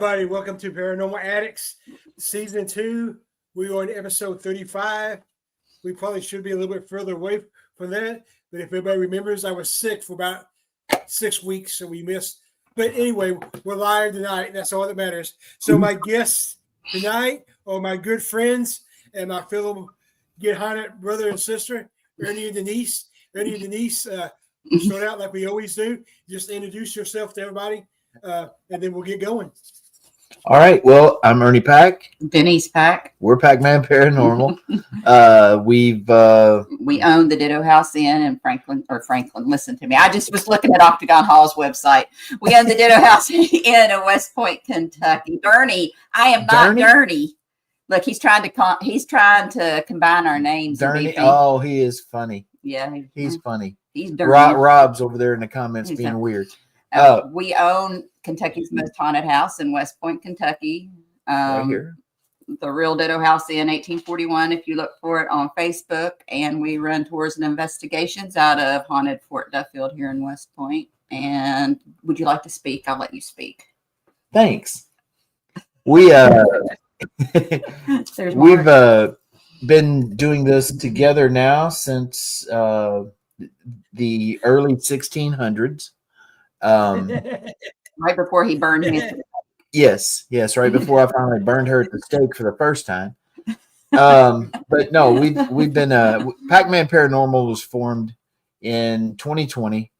everybody. Welcome to Paranormal Addicts, Season 2. We are on episode 35. We probably should be a little bit further away from that. But if everybody remembers, I was sick for about 6 weeks, so we missed. But anyway, we're live tonight. That's all that matters. So my guests tonight are my good friends and my fellow Get Haunted brother and sister, Ernie and Denise. Ernie and Denise, start out like we always do. Just introduce yourself to everybody, and then we'll get going. All right. Well, I'm Ernie Pack. Denise Pack. We're Pac-Man Paranormal. We own the Ditto House Inn in Franklin. Listen to me. I just was looking at Octagon Hall's website. We own the Ditto House Inn in West Point, Kentucky. Dirty. I am not dirty. Look, he's trying to combine our names. Dirty. Oh, he is funny. Yeah, he's funny. He's dirty. Rob's over there in the comments being weird. We own Kentucky's most haunted house in West Point, Kentucky. Right here. The Real Ditto House in 1841, if you look for it on Facebook. And we run tours and investigations out of haunted Fort Duffield here in West Point. And would you like to speak? I'll let you speak. Thanks. We've been doing this together now since the early 1600s. Right before he burned me. Yes, right before I finally burned her at the stake for the first time. But no, we've been Pac-Man Paranormal was formed in 2020,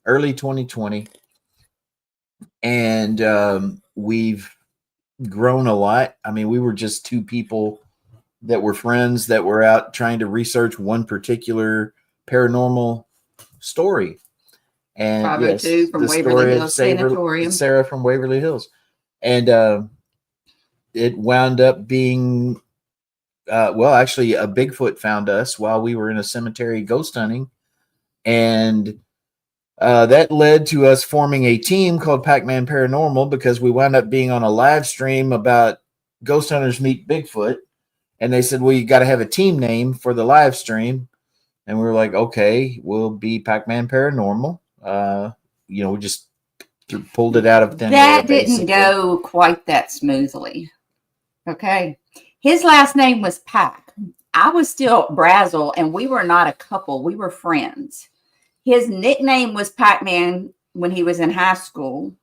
early 2020, and we've grown a lot. I mean, we were just two people that were friends that were out trying to research one particular paranormal story. And yes, from the Waverly story Hills of Sanatorium. Sarah from Waverly Hills. And it wound up being, actually a Bigfoot found us while we were in a cemetery ghost hunting. And that led to us forming a team called Pac-Man Paranormal because we wound up being on a live stream about Ghost Hunters Meet Bigfoot. And they said, well, you got to have a team name for the live stream. And we were like, okay, we'll be Pac-Man Paranormal. We just pulled it out of thin air. That didn't go quite that smoothly. Okay. His last name was Pack. I was still Brazel, and we were not a couple. We were friends. His nickname was Pac-Man when he was in high school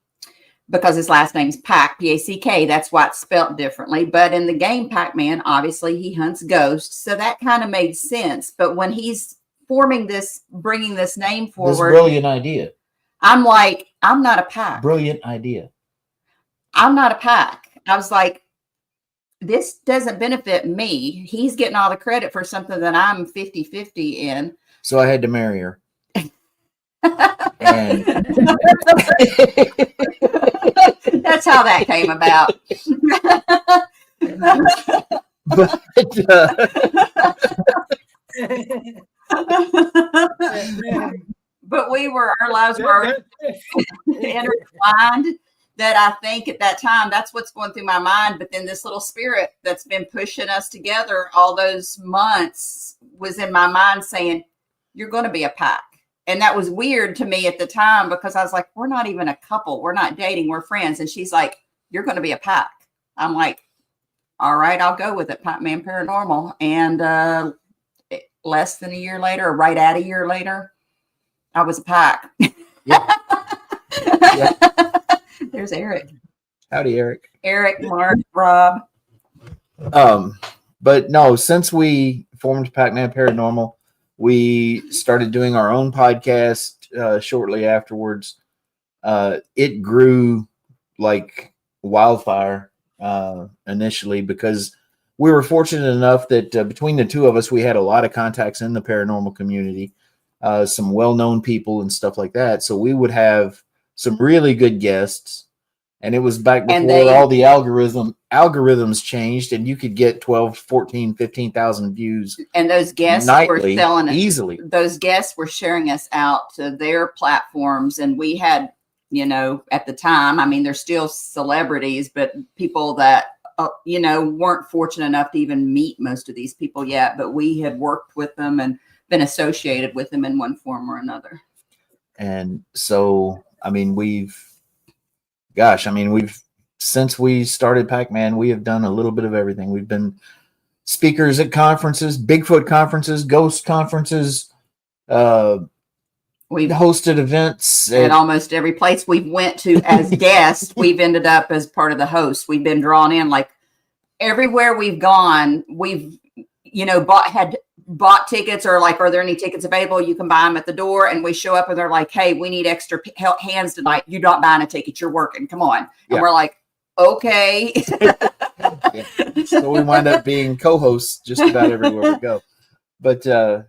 because his last name's Pack, P-A-C-K. That's why it's spelled differently. But in the game Pac-Man, obviously he hunts ghosts. So that kind of made sense. But when he's bringing this name forward. This brilliant idea. I'm like, I'm not a Pack. Brilliant idea. I'm not a Pack. I was like, this doesn't benefit me. He's getting all the credit for something that I'm 50-50 in. So I had to marry her. And that's how that came about. But our lives were intertwined that I think at that time, that's what's going through my mind. But then this little spirit that's been pushing us together all those months was in my mind saying, you're going to be a Pack. And that was weird to me at the time because I was like, we're not even a couple. We're not dating. We're friends. And she's like, you're going to be a Pack. I'm like, all right, I'll go with it. Pac-Man Paranormal. And less than a year later, or right at a year later, I was a Pack. Yep. There's Eric. Howdy, Eric. Eric, Mark, Rob. But no, since we formed Pac-Man Paranormal, we started doing our own podcast shortly afterwards. It grew like wildfire initially because we were fortunate enough that between the two of us, we had a lot of contacts in the paranormal community, some well-known people and stuff like that. So we would have some really good guests. And it was back before all the algorithms changed and you could get 12, 14, 15,000 views. And those guests nightly, were selling easily. Those guests were sharing us out to their platforms. And we had, at the time, I mean, they're still celebrities, but people that, weren't fortunate enough to even meet most of these people yet. But we had worked with them and been associated with them in one form or another. And so, I mean, we've since we started Pac-Man, we have done a little bit of everything. We've been speakers at conferences, Bigfoot conferences, ghost conferences, we've hosted events at almost every place we've went to as guests. We've ended up as part of the host. We've been drawn in, like everywhere we've gone. We've, bought tickets, or like, are there any tickets available? You can buy them at the door, and we show up and they're like, hey, we need extra hands tonight. You're not buying a ticket, you're working, come on. And we're like, okay. So we wind up being co-hosts just about everywhere we go. But I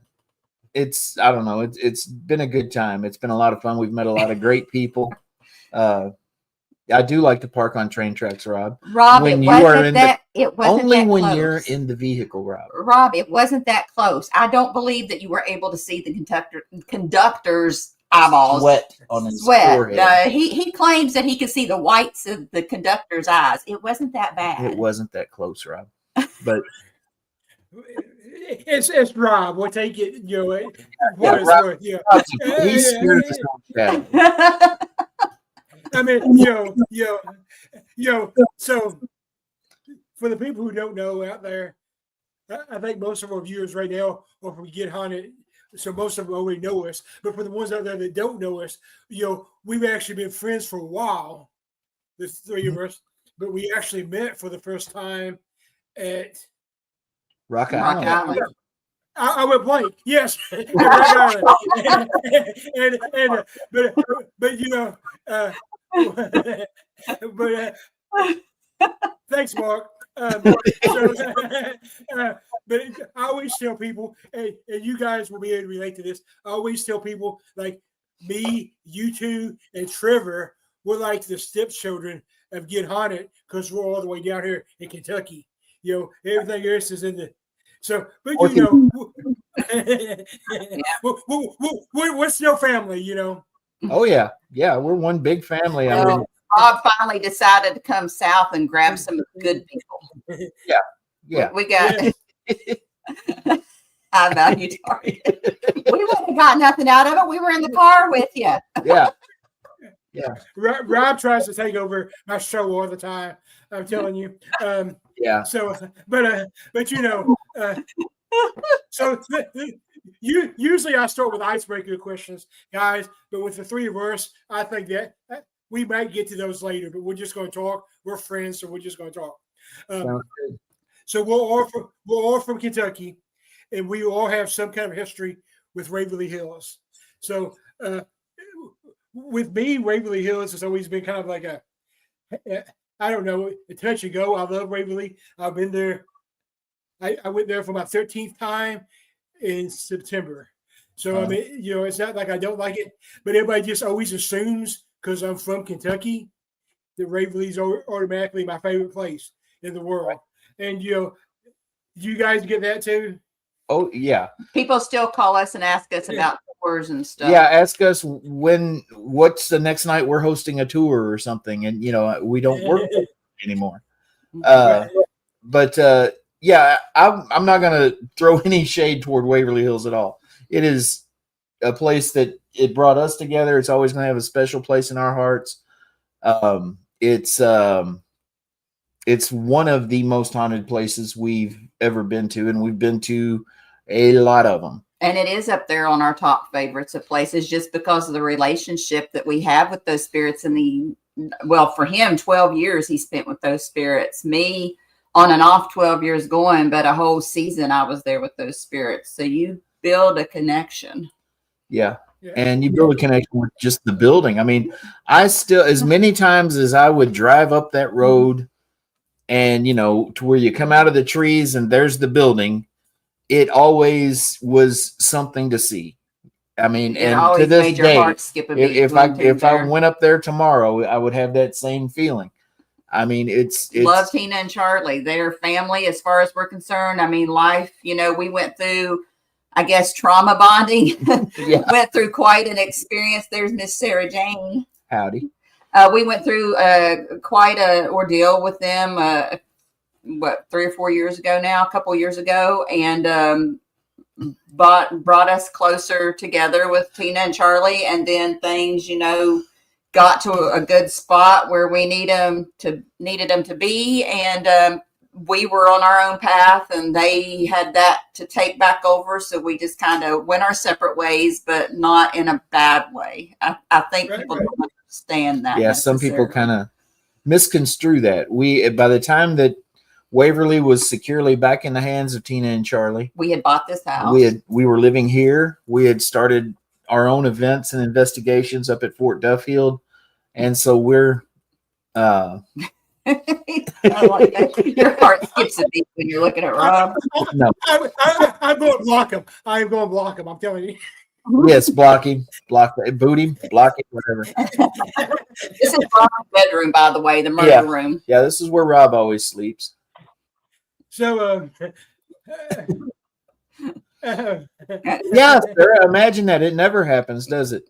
don't know, it's been a good time. It's been a lot of fun. We've met a lot of great people. I do like to park on train tracks, Rob. When you are in it wasn't only that when close. You're in the vehicle, Rob. Rob, it wasn't that close. I don't believe that you were able to see the conductor's eyeballs. Sweat on his forehead. He claims that he could see the whites of the conductor's eyes. It wasn't that bad. It wasn't that close, Rob. But it's Rob. We'll take it. Rob, he's scared of his own shadow. I mean, so for the people who don't know out there, I think most of our viewers right now are from Get Haunted, so most of them already know us. But for the ones out there that don't know us, we've actually been friends for a while, the three of us, but we actually met for the first time at Rock Island. I went blank. Yes, Rock Island. But thanks, Mark. But I always tell people, and you guys will be able to relate to this. I always tell people, like me, you two, and Trevor, we're like the stepchildren of Get Haunted because we're all the way down here in Kentucky. Everything else is in the. So, but we're still family, Oh yeah, we're one big family. I mean, Rob finally decided to come south and grab some good people. Yeah. We got. I know you targeted. We wouldn't have got nothing out of it. We were in the car with you. Yeah. Rob tries to take over my show all the time. I'm telling you. So, so usually I start with icebreaker questions, guys. But with the three of us, I think that we might get to those later. But we're just going to talk. We're friends, so we're just going to talk. So we're all from Kentucky, and we all have some kind of history with Waverly Hills. So with me, Waverly Hills has always been kind of like a touch and go. I love Waverly. I've been there. I went there for my 13th time in September. So, I mean, it's not like I don't like it, but everybody just always assumes because I'm from Kentucky that Waverly's automatically my favorite place in the world. And, you guys get that too? Oh, yeah. People still call us and ask us about tours and stuff. Yeah, ask us what's the next night we're hosting a tour or something. And, we don't work anymore. But I'm not going to throw any shade toward Waverly Hills at all. It is a place that it brought us together. It's always going to have a special place in our hearts. It's one of the most haunted places we've ever been to, and we've been to a lot of them. And it is up there on our top favorites of places just because of the relationship that we have with those spirits. And for him, 12 years he spent with those spirits. Me, on and off 12 years going, but a whole season I was there with those spirits. So you build a connection. Yeah. And you build a connection with just the building. I mean, I still, as many times as I would drive up that road and, to where you come out of the trees and there's the building, it always was something to see. I mean, and to this day, if I went up there tomorrow, I would have that same feeling. I mean, it's love Tina and Charlie. They're family as far as we're concerned. I mean, life, we went through, I guess, trauma bonding. Went through quite an experience. There's Miss Sarah Jane. Howdy. We went through quite an ordeal with them, 3 or 4 years ago now, a couple years ago, and brought us closer together with Tina and Charlie. And then things, got to a good spot where we needed them to be, and we were on our own path, and they had that to take back over. So we just kind of went our separate ways, but not in a bad way. I think people don't understand that. Yeah, some people kind of misconstrue that. By the time that Waverly was securely back in the hands of Tina and Charlie, we had bought this house. We were living here. We had started our own events and investigations up at Fort Duffield, and so we're. I like that. Your heart skips a beat when you're looking at Rob. No, I'm going to block him. I'm going to block him. I'm telling you. Yes, block him, boot him, block him, whatever. This is Rob's bedroom, by the way, the murder room. Yeah, this is where Rob always sleeps. So, yeah, sir, imagine that. It never happens, does it?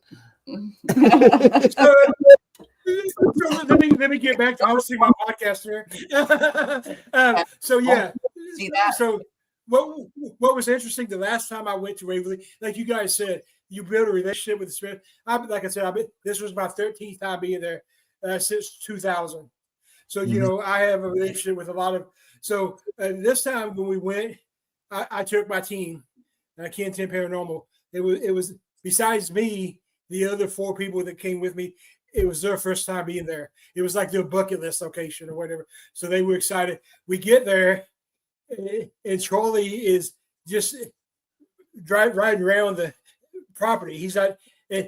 so let me get back to hosting my podcast here. So yeah, see that? So what was interesting the last time I went to Waverly, like you guys said, you build a relationship with the spirit. Like I said, this was my 13th time being there since 2000. So you know, I have a relationship with a lot of. So this time when we went, I took my team, Ken 10 Paranormal. It was besides me, the other 4 people that came with me. It was their first time being there. It was like their bucket list location or whatever. So they were excited. We get there, and Charlie is just riding around the property. He's like, he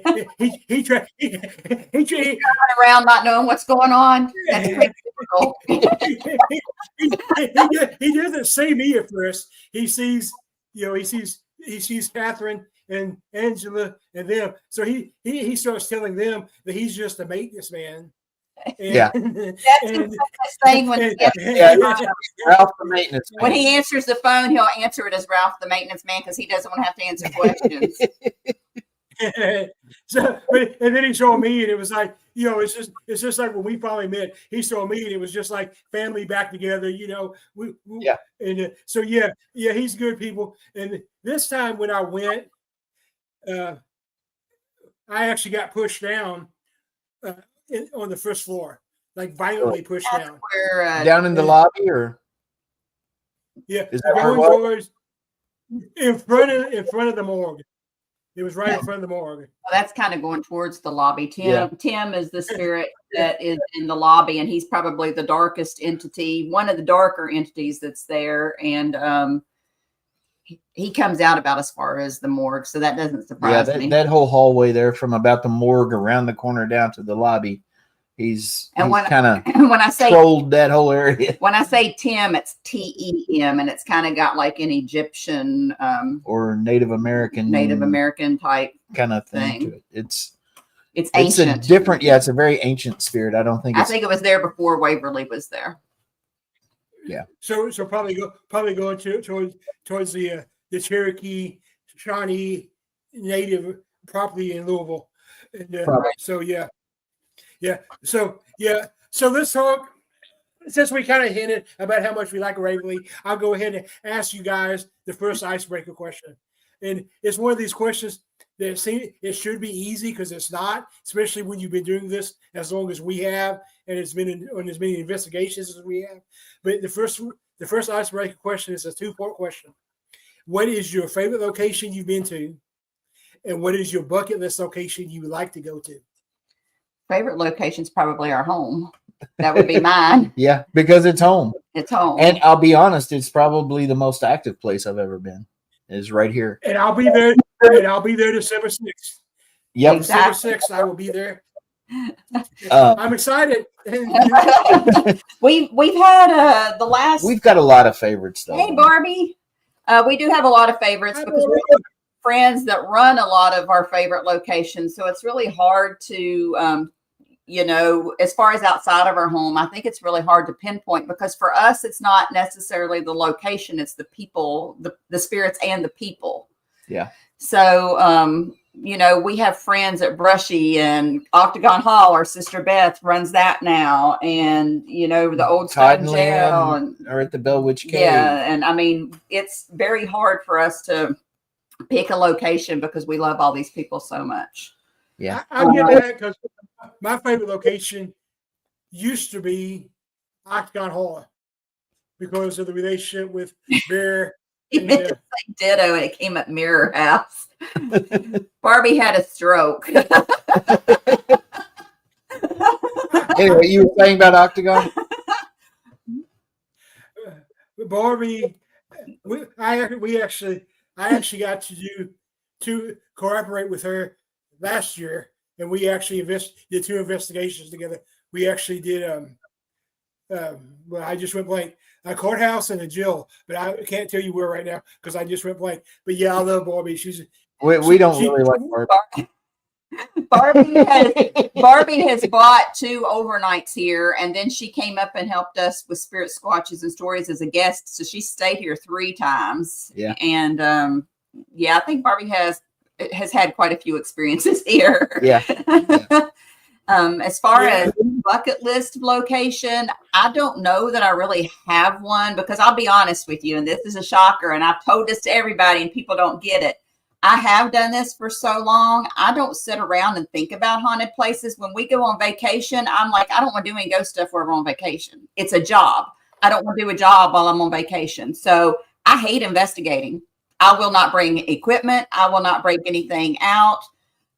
around not knowing what's going on. That's pretty difficult. he doesn't see me at first. He sees Catherine and Angela and them. So he starts telling them that he's just a maintenance man. And, yeah. That's the thing when Ralph the maintenance man. When he answers the phone, he'll answer it as Ralph the maintenance man because he doesn't want to have to answer questions. So, and then he showed me, and it was like, it's just like when we finally met. He showed me, and it was just like family back together, So he's good people. And this time when I went, I actually got pushed down on the first floor, like violently pushed down. Where, down in the lobby, or going towards in front of the morgue. It was right in front of the morgue. Well, that's kind of going towards the lobby. Tim is the spirit that is in the lobby, and he's probably the darkest entity, one of the darker entities that's there. And he comes out about as far as the morgue, so that doesn't surprise me. That whole hallway there, from about the morgue around the corner down to the lobby, he's kind of when I say trolled that whole area. When I say Tim, it's TEM, and it's kind of got like an Egyptian or Native American type kind of thing to it. It's ancient. It's a different, it's a very ancient spirit. I think it was there before Waverly was there. Yeah. So probably going towards the Cherokee, Shawnee Native property in Louisville. And, so let's talk. Since we kind of hinted about how much we like Waverly, I'll go ahead and ask you guys the first icebreaker question. And it's one of these questions that it should be easy, because it's not, especially when you've been doing this as long as we have, and it's been on as many investigations as we have. But the first icebreaker question is a 2-part question. What is your favorite location you've been to? And what is your bucket list location you would like to go to? Favorite location is probably our home. That would be mine. Yeah, because it's home. It's home. And I'll be honest, it's probably the most active place I've ever been. Is right here. And I'll be there. December 6th. Yep. December 6th, I will be there. I'm excited. We've had the last. We've got a lot of favorites, though. Hey, Barbie. We do have a lot of favorites because we have friends that run a lot of our favorite locations. So it's really hard to, as far as outside of our home, I think it's really hard to pinpoint, because for us, it's not necessarily the location. It's the people, the spirits and the people. Yeah. So, we have friends at Brushy and Octagon Hall. Our sister Beth runs that now. And, the old Stone Jail. Or at the Bell Witch Cave. Yeah. And I mean, it's very hard for us to pick a location because we love all these people so much. Yeah. I get that because my favorite location used to be Octagon Hall because of the relationship with Bear. You And, meant to say ditto, and it came up Mirror House. Barbie had a stroke. Anyway, you were saying about Octagon? Barbie, I actually got to cooperate with her last year, and we actually did 2 investigations together. We actually did well, I just went blank. A courthouse and a jail, but I can't tell you where right now because I just went blank. But yeah, I love Barbie. We don't really like Barbie. Barbie has bought 2 overnights here, and then she came up and helped us with Spirit Squatches and Stories as a guest. So she stayed here 3 times. Yeah. And yeah, I think Barbie has had quite a few experiences here. Yeah. As far as bucket list location, I don't know that I really have one because I'll be honest with you, and this is a shocker, and I've told this to everybody and people don't get it. I have done this for so long. I don't sit around and think about haunted places. When we go on vacation, I'm like, I don't want to do any ghost stuff while we're on vacation. It's a job. I don't want to do a job while I'm on vacation. So I hate investigating. I will not bring equipment. I will not break anything out.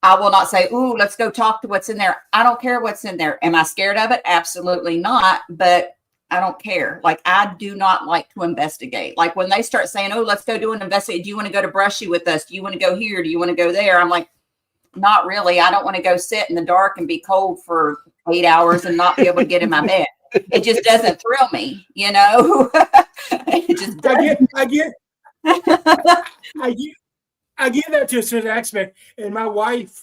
I will not say, ooh, let's go talk to what's in there. I don't care what's in there. Am I scared of it? Absolutely not. But I don't care. Like, I do not like to investigate. Like when they start saying, oh, let's go do an investigate. Do you want to go to Brushy with us? Do you want to go here? Do you want to go there? I'm like, not really. I don't want to go sit in the dark and be cold for 8 hours and not be able to get in my bed. It just doesn't thrill me, you know? It just doesn't. I get that to a certain aspect, and my wife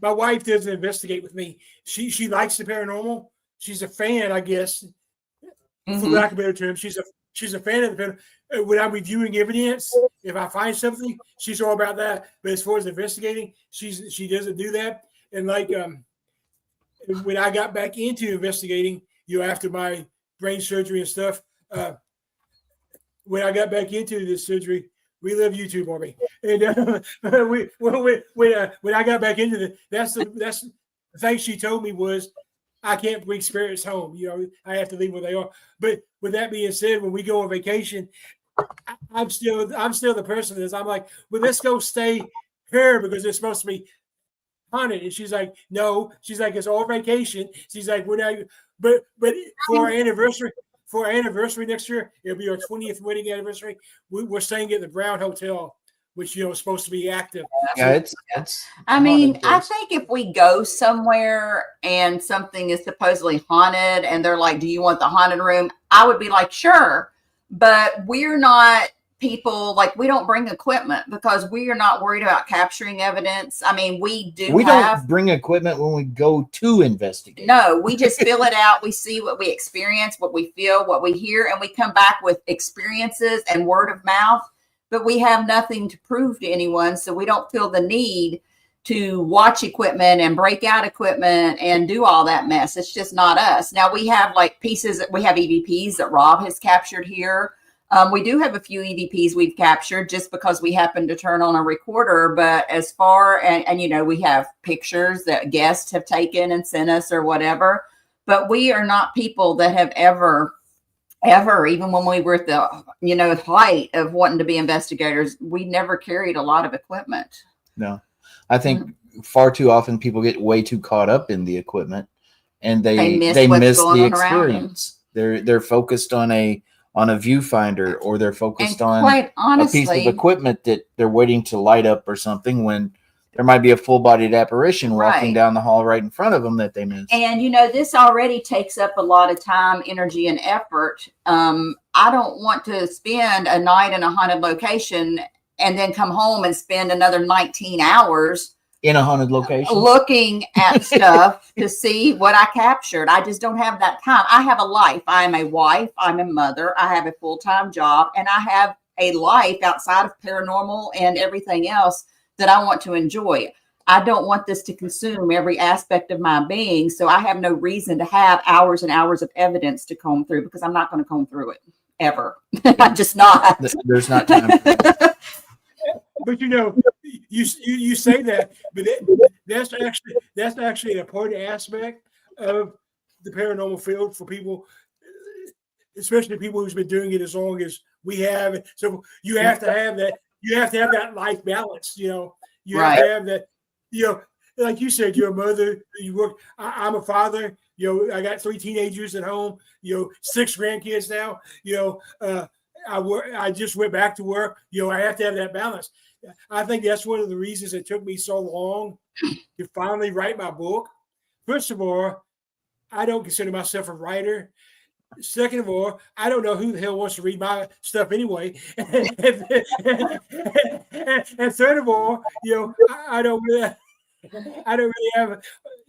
doesn't investigate with me. She likes the paranormal. She's a fan, I guess, for lack of a better term. She's a fan of the paranormal. When I'm reviewing evidence, if I find something, she's all about that. But as far as investigating, she doesn't do that. And like when I got back into investigating, after my brain surgery and stuff, when I got back into this surgery. We love you too, Barbie. And when I got back into it, that's the thing she told me was, I can't bring spirits home. I have to leave where they are. But with that being said, when we go on vacation, I'm still the person that is. I'm like, well, let's go stay here because it's supposed to be haunted. And she's like, no. She's like, it's all vacation. She's like, we're not. But for our anniversary. For our anniversary next year, it'll be our 20th wedding anniversary. We're staying at the Brown Hotel, which is supposed to be active. Yeah, it's. I mean, I think if we go somewhere and something is supposedly haunted, and they're like, "Do you want the haunted room?" I would be like, "Sure," but we're not people like we don't bring equipment because we are not worried about capturing evidence. I mean, we don't bring equipment when we go to investigate. No, we just fill it out. We see what we experience, what we feel, what we hear, and we come back with experiences and word of mouth, but we have nothing to prove to anyone. So we don't feel the need to watch equipment and break out equipment and do all that mess. It's just not us. Now we have like pieces, we have EVPs that Rob has captured here. We do have a few EVPs we've captured just because we happen to turn on a recorder. But as far and we have pictures that guests have taken and sent us or whatever. But we are not people that have ever, even when we were at the height of wanting to be investigators, we never carried a lot of equipment. No, I think far too often people get way too caught up in the equipment and they miss the experience. They're focused on a viewfinder, or they're focused on quite honestly, a piece of equipment that they're waiting to light up or something, when there might be a full-bodied apparition walking down the hall right in front of them that they missed. And this already takes up a lot of time, energy, and effort. I don't want to spend a night in a haunted location and then come home and spend another 19 hours in a haunted location looking at stuff to see what I captured. I just don't have that time. I have a life. I am a wife. I'm a mother. I have a full-time job, and I have a life outside of paranormal and everything else that I want to enjoy. I don't want this to consume every aspect of my being. So I have no reason to have hours and hours of evidence to comb through, because I'm not going to comb through it ever. I'm just not. There's not time for that. But you say that, but that's actually an important aspect of the paranormal field for people, especially people who's been doing it as long as we have. So you have to have that. You have to have that life balance. You know, you have to have that. You know, like you said, you're a mother. You work. I'm a father. You know, I got 3 teenagers at home. You know, 6 grandkids now. You know, I work. I just went back to work. You know, I have to have that balance. I think that's one of the reasons it took me so long to finally write my book. First of all, I don't consider myself a writer. Second of all, I don't know who the hell wants to read my stuff anyway. And third of all, you know, I don't really have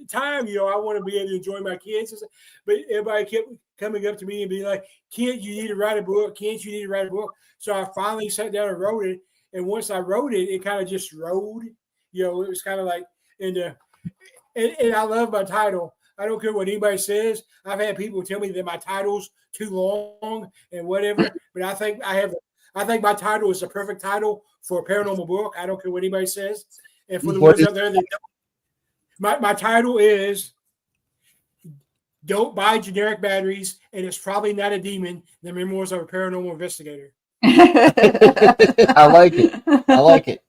time. You know, I want to be able to enjoy my kids. But everybody kept coming up to me and being like, "Kent, you need to write a book. Kent, you need to write a book." So I finally sat down and wrote it. And once I wrote it, it kind of just rode. You know, it was kind of like, and I love my title. I don't care what anybody says. I've had people tell me that my title's too long and whatever, but I think my title is the perfect title for a paranormal book. I don't care what anybody says. And for the ones out there that don't, my title is "Don't Buy Generic Batteries, and It's Probably Not a Demon: The Memoirs of a Paranormal Investigator." I like it.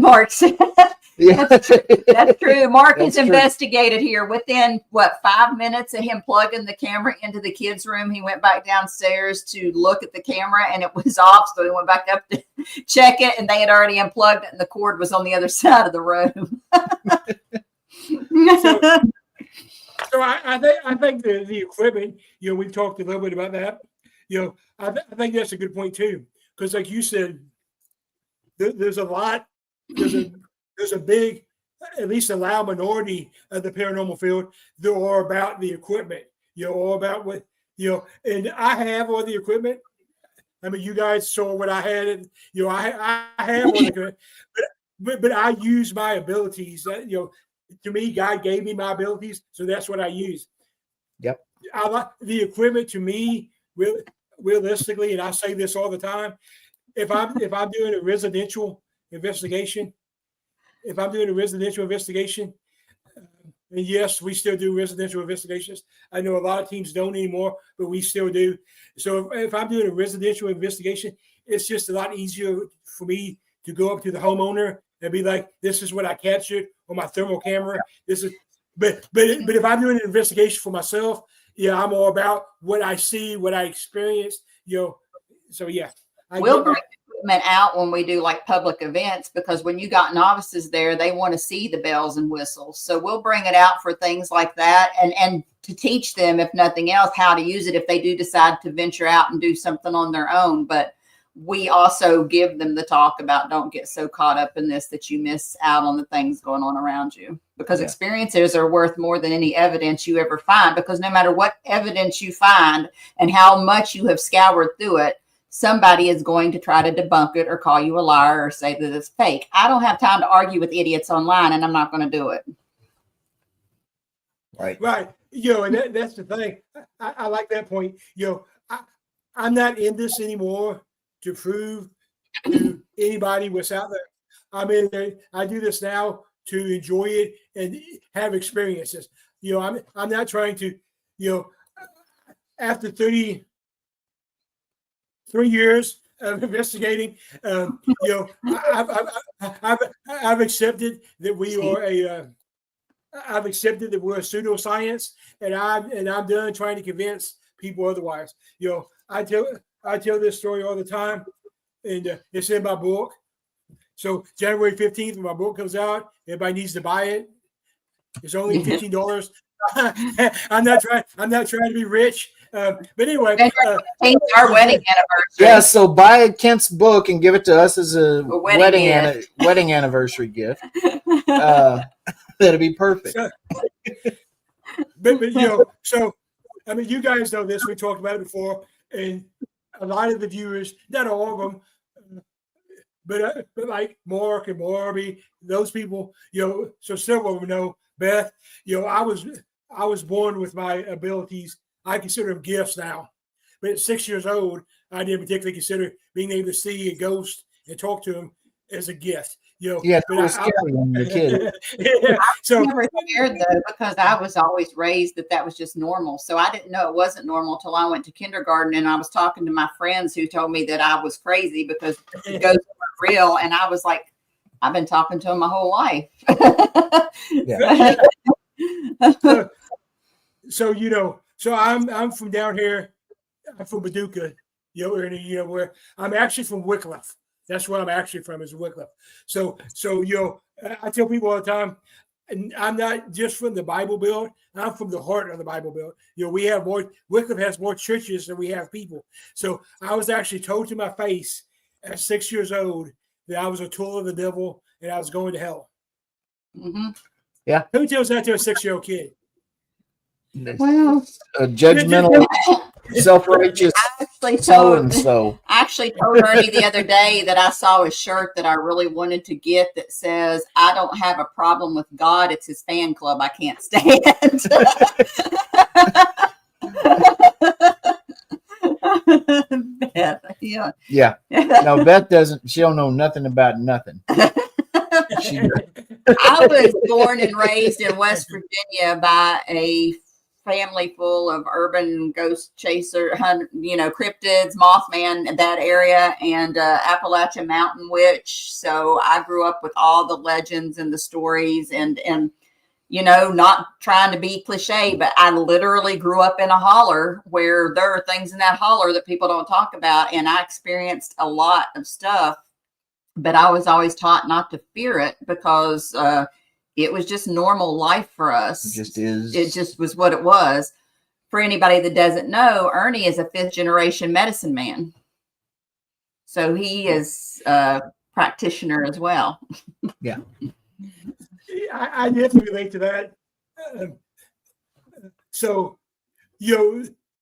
Mark said, Yeah. that's true. Mark That's has true. investigated here. Within 5 minutes of him plugging the camera into the kids' room, he went back downstairs to look at the camera and it was off. So he went back up to check it, and they had already unplugged it, and the cord was on the other side of the room. So I think the equipment, you know, we've talked a little bit about that. You know, I think that's a good point too, because like you said, there's a big, at least a loud minority of the paranormal field that are about the equipment. You know, all about what, you know, and I have all the equipment. I mean, you guys saw what I had, and you know, I have all the equipment, but I use my abilities. You know, to me, God gave me my abilities, so that's what I use. Yep. I like the equipment. To me, realistically, and I say this all the time, if I'm doing a residential investigation, and yes, we still do residential investigations. I know a lot of teams don't anymore, but we still do. So if I'm doing a residential investigation, it's just a lot easier for me to go up to the homeowner and be like, "This is what I captured on my thermal camera. This is." But if I'm doing an investigation for myself, yeah, I'm all about what I see, what I experience. You know, so yeah. We'll bring equipment out when we do like public events, because when you got novices there, they want to see the bells and whistles. So we'll bring it out for things like that, and to teach them, if nothing else, how to use it if they do decide to venture out and do something on their own. But we also give them the talk about, don't get so caught up in this that you miss out on the things going on around you, because experiences are worth more than any evidence you ever find, because no matter what evidence you find and how much you have scoured through it, somebody is going to try to debunk it or call you a liar or say that it's fake. I don't have time to argue with idiots online, and I'm not going to do it. Right. You know, and that's the thing. I like that point. You know, I'm not in this anymore to prove to anybody what's out there. I'm in there. I do this now to enjoy it and have experiences. You know, I'm not trying to, you know, after 33 years of investigating, you know, I've accepted that we are I've accepted that we're a pseudoscience, and I'm done trying to convince people otherwise. You know, I tell this story all the time, and it's in my book. So January 15th, when my book comes out, everybody needs to buy it. It's only $15. I'm not trying to be rich, but anyway, our wedding anniversary. Yeah, so buy Kent's book and give it to us as a wedding wedding anniversary gift. That'd be perfect. But you know, so I mean, you guys know this. We talked about it before, and a lot of the viewers, not all of them, but like Mark and Marby, those people, you know, so several of them know. Beth, you know, I was born with my abilities. I consider them gifts now. But at 6 years old, I didn't particularly consider being able to see a ghost and talk to them as a gift. Yeah, but it was scary when you're a kid. yeah, so Never scared though, because I was always raised that was just normal. So I didn't know it wasn't normal till I went to kindergarten, and I was talking to my friends who told me that I was crazy because ghosts were real, and I was like, I've been talking to them my whole life. Yeah. so so I'm from down here. I'm from Paducah, Ernie, where I'm actually from Wycliffe. That's where I'm actually from, is Wycliffe. So I tell people all the time, and I'm not just from the Bible Belt. I'm from the heart of the Bible Belt. We have Wycliffe has more churches than we have people. So I was actually told to my face at 6 years old that I was a tool of the devil and I was going to hell. Mm-hmm. Yeah. Who tells that to a 6-year-old kid? Well, A judgmental, self-righteous, so and so. I actually told Ernie the other day that I saw a shirt that I really wanted to get that says, "I don't have a problem with God. It's his fan club I can't stand." Beth, yeah. Yeah. No, Beth doesn't. She don't know nothing about nothing. I was born and raised in West Virginia by a family full of urban ghost chaser, cryptids, Mothman, that area, and Appalachian Mountain Witch. So I grew up with all the legends and the stories, and not trying to be cliche, but I literally grew up in a holler where there are things in that holler that people don't talk about, and I experienced a lot of stuff. But I was always taught not to fear it because it was just normal life for us. It just is. It just was what it was. For anybody that doesn't know, Ernie is a 5th-generation medicine man. So he is a practitioner as well. Yeah. I definitely relate to that. So,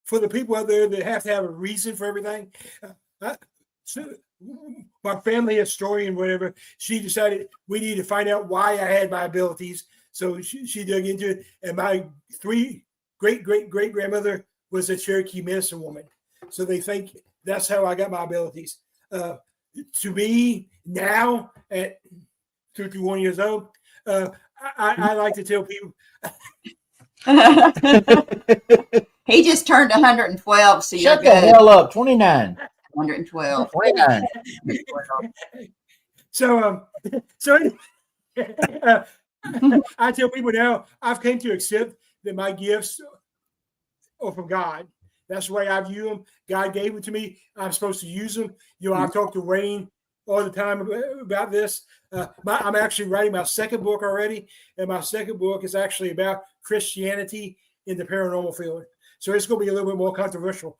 for the people out there that have to have a reason for everything, so my family historian, whatever, she decided we need to find out why I had my abilities. So she dug into it. And my 3 great-great-great-grandmother was a Cherokee medicine woman. So they think that's how I got my abilities. To me, now at 51 years old, I like to tell people. He just turned 112, so Shut you're the good. hell up. 29. 112. 29. So I tell people now, I've came to accept that my gifts are from God. That's the way I view them. God gave them to me. I'm supposed to use them. I've talked to Wayne all the time about this. I'm actually writing my 2nd book already, and my 2nd book is actually about Christianity in the paranormal field. So it's going to be a little bit more controversial,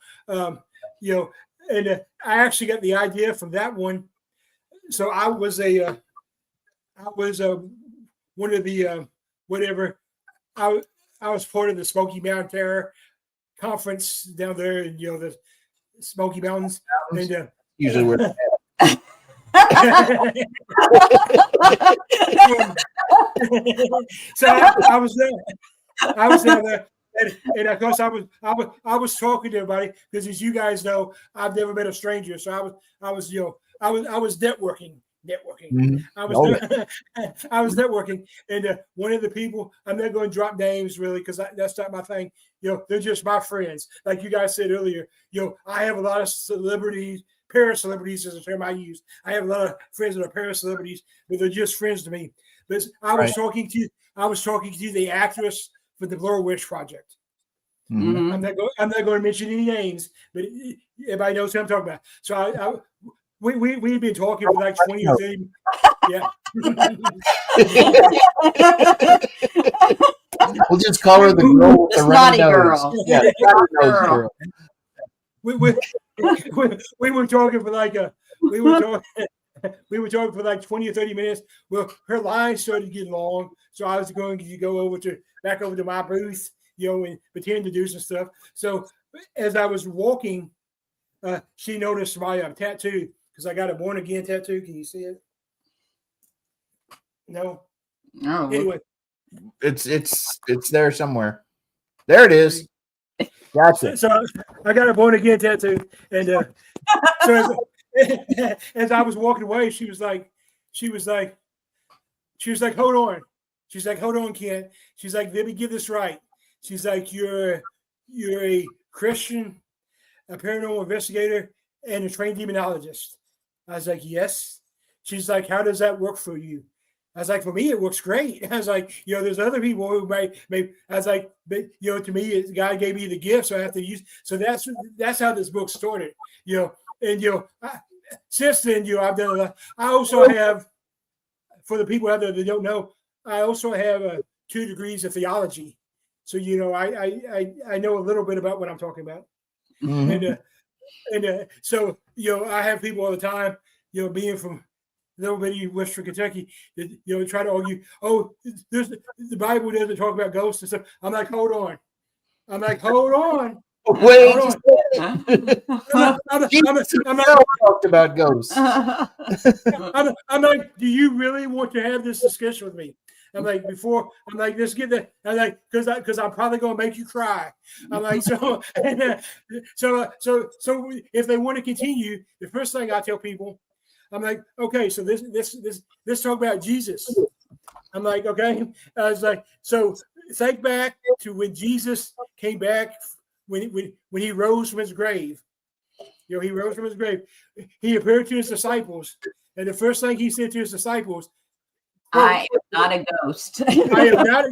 and I actually got the idea from that one. So I was one of the whatever. I was part of the Smoky Mountain Terror conference down there in the Smoky Mountains, and Usually we're so I was there. I was down there, and of course I was talking to everybody because, as you guys know, I've never been a stranger. So I was networking. Mm-hmm. I was networking, and one of the people, I'm not going to drop names really because that's not my thing. They're just my friends. Like you guys said earlier, I have a lot of celebrities. Para-celebrities is a term I use. I have a lot of friends that are para-celebrities, but they're just friends to me. But I was talking to the actress for the Blair Witch Project. Mm-hmm. I'm not going to mention any names, but everybody knows who I'm talking about. So we've been talking for like 20 or 30. Yeah. We'll just call her the girl with the snotty runny girl. nose. Yeah, girl. We were talking for like we were talking for like 20 or 30 minutes. Well, her line started getting long, so I was going to go back over to my booth, and pretend to do some stuff. So as I was walking, she noticed my tattoo because I got a born again tattoo. Can you see it? No. No. Anyway, it's there somewhere. There it is. Gotcha. So I got a born again tattoo, and so as I was walking away, she was like, she was like, hold on. She's like, hold on, Ken. She's like, let me get this right. She's like, you're a Christian, a paranormal investigator, and a trained demonologist. I was like, yes. She's like, how does that work for you? I was like, for me, it works great. I was like, there's other people who may. I was like, but to me, God gave me the gift, so I have to use. So that's how this book started. And since then, I've done a lot. I also have, for the people out there that don't know, I also have 2 degrees of theology. So I know a little bit about what I'm talking about. Mhm. And so I have people all the time, being from little bitty Western Kentucky, that try to argue, oh, the Bible doesn't talk about ghosts and stuff. I'm like, hold on. Wait, Hold on. I'm never talked about ghosts. I'm like, do you really want to have this discussion with me? I'm like, let's get that. I'm like, because I'm probably going to make you cry. I'm like, so if they want to continue, the first thing I tell people, I'm like, okay, so let's talk about Jesus. I'm like, okay. I was like, so think back to when Jesus came back, when he rose from his grave. He rose from his grave. He appeared to his disciples, and the first thing he said to his disciples, I am not a ghost. I am not.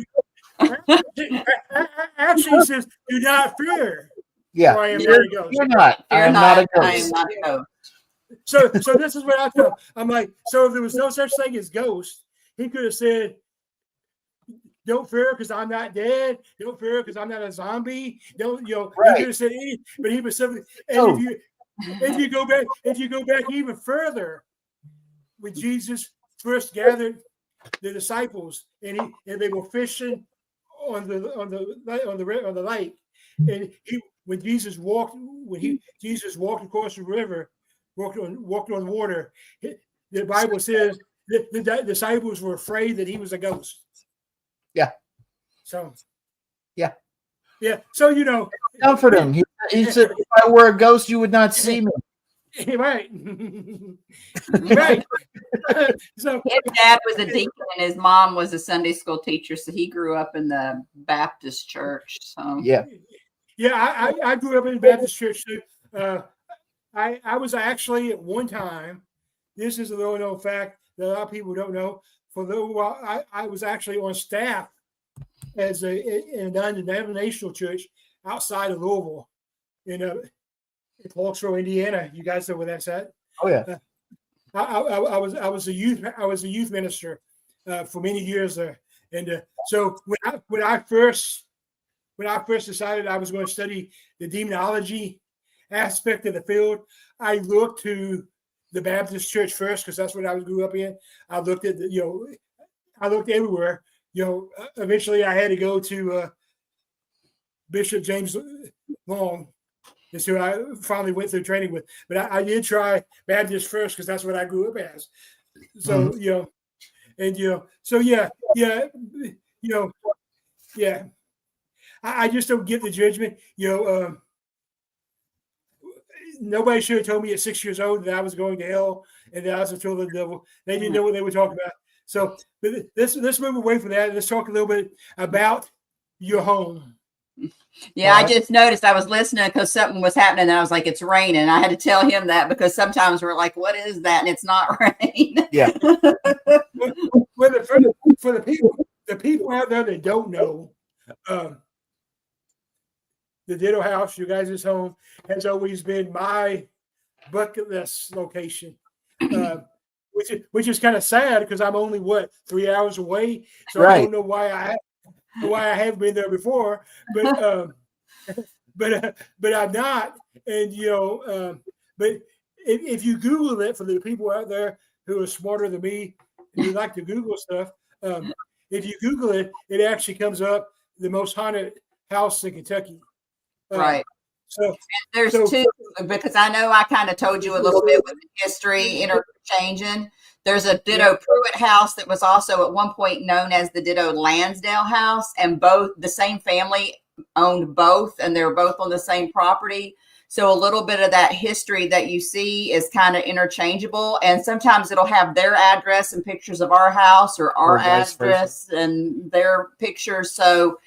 Actually, he says, do not fear. Yeah, I am not a ghost. You're not. I am not a I ghost. am not a ghost. So this is what I tell. I'm like, so if there was no such thing as ghosts, he could have said, don't fear because I'm not dead. Don't fear because I'm not a zombie. Don't Right. He could have said anything, but he was simply. And if you go back even further, when Jesus first gathered the disciples, and they were fishing on the lake, and when Jesus walked across the river, walked on water, the Bible says the disciples were afraid that he was a ghost. Yeah. So. Yeah. Yeah. So comfort him. He said, if I were a ghost, you would not see me. Right. Right. So his dad was a deacon and his mom was a Sunday school teacher, so he grew up in the Baptist church. So Yeah. I grew up in the Baptist church too. I was actually at one time. This is a little known fact that a lot of people don't know. For a little while, I was actually on staff as in a non-denominational church outside of Louisville, in Clarksville, Indiana. You guys know where that's at? Oh yeah. I was a youth minister for many years there, and so when I first decided I was going to study the demonology aspect of the field, I looked to the Baptist church first because that's what I grew up in. I looked at I looked everywhere. Eventually I had to go to Bishop James Long. Is who I finally went through training with. But I did try Baptist first because that's what I grew up as. So, so yeah. I just don't get the judgment. Nobody should have told me at 6 years old that I was going to hell and that I was a tool of the devil. They didn't know what they were talking about. So let's move away from that. Let's talk a little bit about your home. yeah, I just noticed I was listening because something was happening and I was like, it's raining. I had to tell him that because sometimes we're like, what is that? And it's not rain. Yeah. For the people out there that don't know, the Ditto House, you guys' home, has always been my bucket list location, which is kind of sad because I'm only 3 hours away, so right. I don't know why I have been there before, but I'm not, and but if you Google it, for the people out there who are smarter than me and who like to Google stuff, if you Google it, it actually comes up the most haunted house in Kentucky. Right. So there's two, because I know I kind of told you a little bit with the history interchanging. There's a Ditto Pruitt house that was also at one point known as the Ditto Lansdale house, and both the same family owned both, and they're both on the same property. So a little bit of that history that you see is kind of interchangeable. And sometimes it'll have their address and pictures of our house, or our address and their pictures. So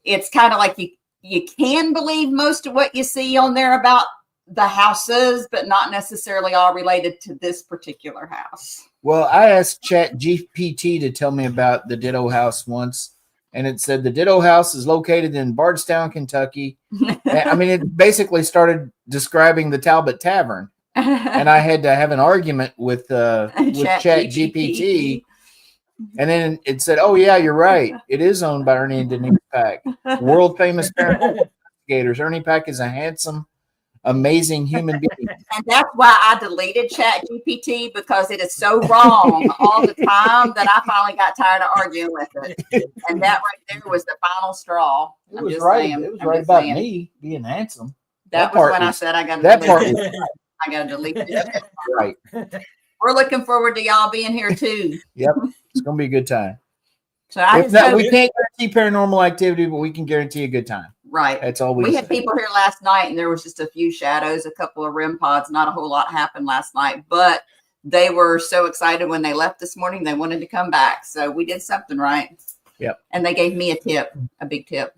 it's kind of like you can believe most of what you see on there about the houses, but not necessarily all related to this particular house. Well, I asked Chat GPT to tell me about the Ditto House once, and it said the Ditto House is located in Bardstown, Kentucky. I mean, it basically started describing the Talbot Tavern, and I had to have an argument with Chat GPT. And then it said, "Oh yeah, you're right. It is owned by Ernie and Denise Pack, world famous paranormal investigators. Ernie Pack is a handsome, amazing human being." And that's why I deleted Chat GPT, because it is so wrong all the time that I finally got tired of arguing with it. And that right there was the final straw. It was right. It was right about me being handsome. That was when I said I got to that delete part. it. I got to delete it. Right. We're looking forward to y'all being here too. Yep, it's gonna be a good time. So I just we can't guarantee paranormal activity, but we can guarantee a good time. Right. That's all we had people here last night, and there was just a few shadows, a couple of REM pods. Not a whole lot happened last night, but they were so excited when they left this morning. They wanted to come back. So we did something right. Yep. And they gave me a tip, a big tip.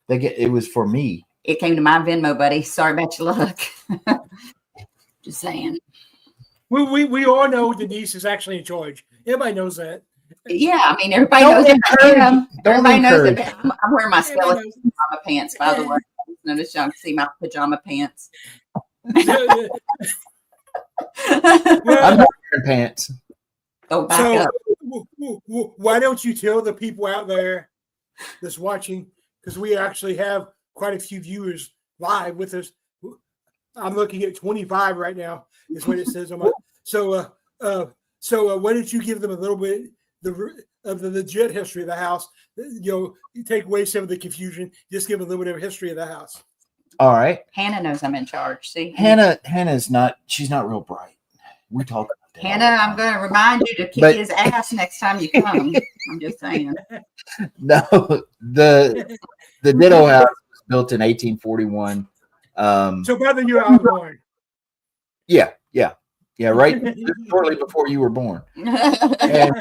It was for me. It came to my Venmo, buddy. Sorry about your luck. Just saying. We all know Denise is actually in charge. Everybody knows that. Yeah, I mean, everybody knows that. Everybody knows that. I'm wearing my skeleton pajama pants, by the way. Notice y'all can see my pajama pants. I'm not wearing pants. Go back up. Why don't you tell the people out there that's watching, because we actually have quite a few viewers live with us. I'm looking at 25 right now, is what it says on my. So why don't you give them a little bit of the legit history of the house? You take away some of the confusion. Just give a little bit of history of the house. All right. Hannah knows I'm in charge. See, Hannah's not. She's not real bright. We talk about that. Hannah, I'm going to remind you to kick his ass next time you come. I'm just saying. No, the Ditto House was built in 1841. So by the year I was born. Yeah, right. Shortly before you were born. And,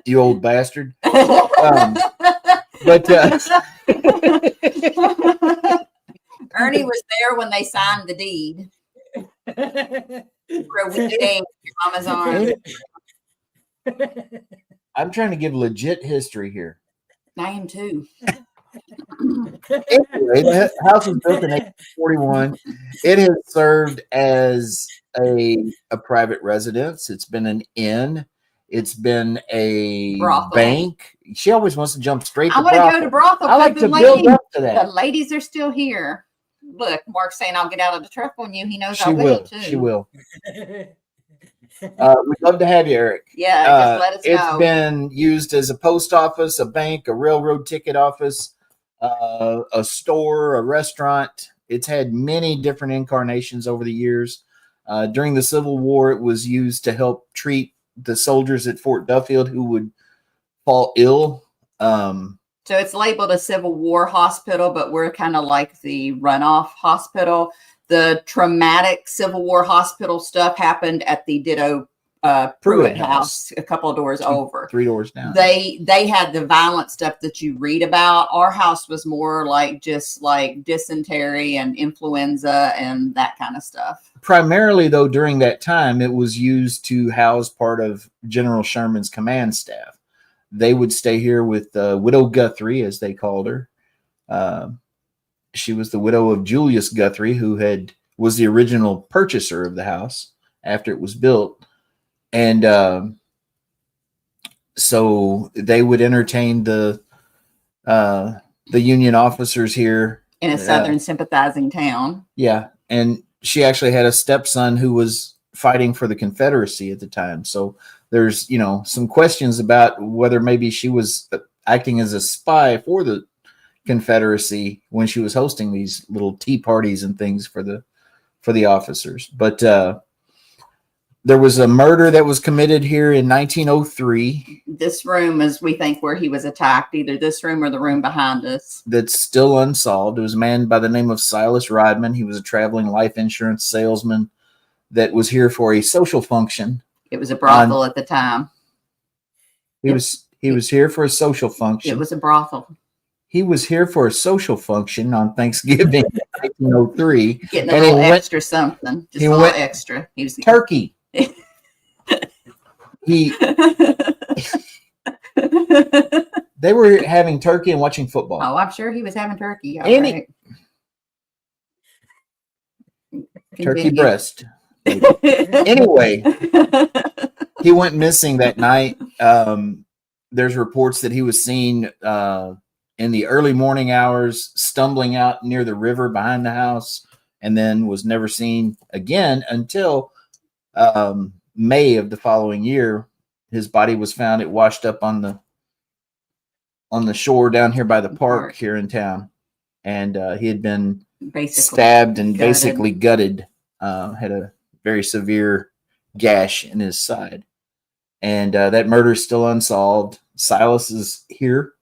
you old bastard. But Ernie was there when they signed the deed. For a weekday, your mama's arm. I'm trying to give legit history here. I am too. Anyway, the house was built in 1841. It has served as a private residence. It's been an inn. It's been a brothel. Bank. She always wants to jump straight to I want to go to brothel. I like to build up to that. The ladies are still here. Look, Mark's saying I'll get out of the truck on you. He knows She I will too. She will. We'd love to have you, Eric. Yeah, just let us know. It's been used as a post office, a bank, a railroad ticket office, a store, a restaurant. It's had many different incarnations over the years. During the Civil War, it was used to help treat the soldiers at Fort Duffield who would fall ill. So it's labeled a Civil War hospital, but we're kind of like the runoff hospital. The traumatic Civil War hospital stuff happened at the Ditto Pruitt house a couple of doors over. 3 doors down. They had the violent stuff that you read about. Our house was more like just like dysentery and influenza and that kind of stuff. Primarily, though, during that time, it was used to house part of General Sherman's command staff. They would stay here with Widow Guthrie, as they called her. She was the widow of Julius Guthrie, who was the original purchaser of the house after it was built. And so they would entertain the Union officers here. In a Southern sympathizing town. Yeah. And she actually had a stepson who was fighting for the Confederacy at the time. So there's, some questions about whether maybe she was acting as a spy for the Confederacy when she was hosting these little tea parties and things for the officers. But There was a murder that was committed here in 1903 This room is, we think, where he was attacked, either this room or the room behind us. that's still unsolved. It was a man by the name of Silas Rodman. He was a traveling life insurance salesman that was here for a social function. It was a brothel at the time. He was here for a social function. It was a brothel. He was here for a social function on Thanksgiving 1903. Getting a little extra something. Just a little extra. He was turkey. They were having turkey and watching football. Oh, I'm sure he was having turkey. Right. Turkey breast. Anyway, he went missing that night. There's reports that he was seen in the early morning hours stumbling out near the river behind the house, and then was never seen again until May of the following year. His body was found. It washed up on the shore down here by the park here in town, and he had been stabbed and basically gutted. Had a very severe gash in his side, and that murder is still unsolved. Silas is here.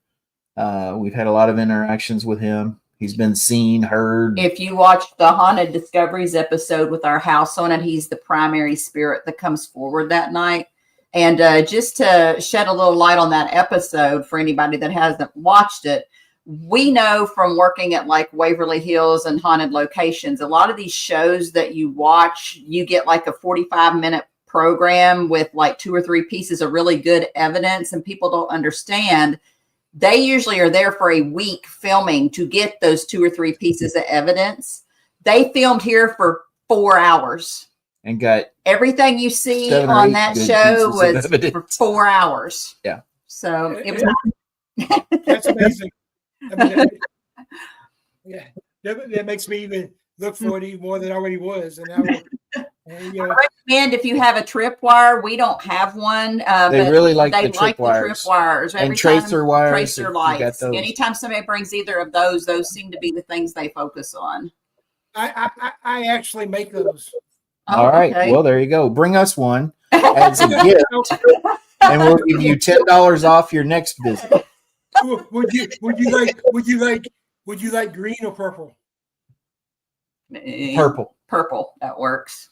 We've had a lot of interactions with him. He's been seen, heard. If you watched the Haunted Discoveries episode with our house on it, he's the primary spirit that comes forward that night. And just to shed a little light on that episode for anybody that hasn't watched it, we know from working at like Waverly Hills and haunted locations, a lot of these shows that you watch, you get like a 45-minute program with like 2 or 3 pieces of really good evidence, and people don't understand. They usually are there for a week filming to get those 2 or 3 pieces of evidence. They filmed here for 4 hours. And got everything you see on that show was for 4 hours. Yeah. So it was. That's amazing. I mean, yeah, that makes me even look for it even more than I already was. And I recommend if you have a tripwire. We don't have one. They really like the tripwires. And tracer wires. Tracer lights. Anytime somebody brings either of those seem to be the things they focus on. I actually make those. All right. Okay. Well, there you go. Bring us one as a gift, and we'll give you $10 off your next visit. Would you like green or purple? Purple. Purple. That works.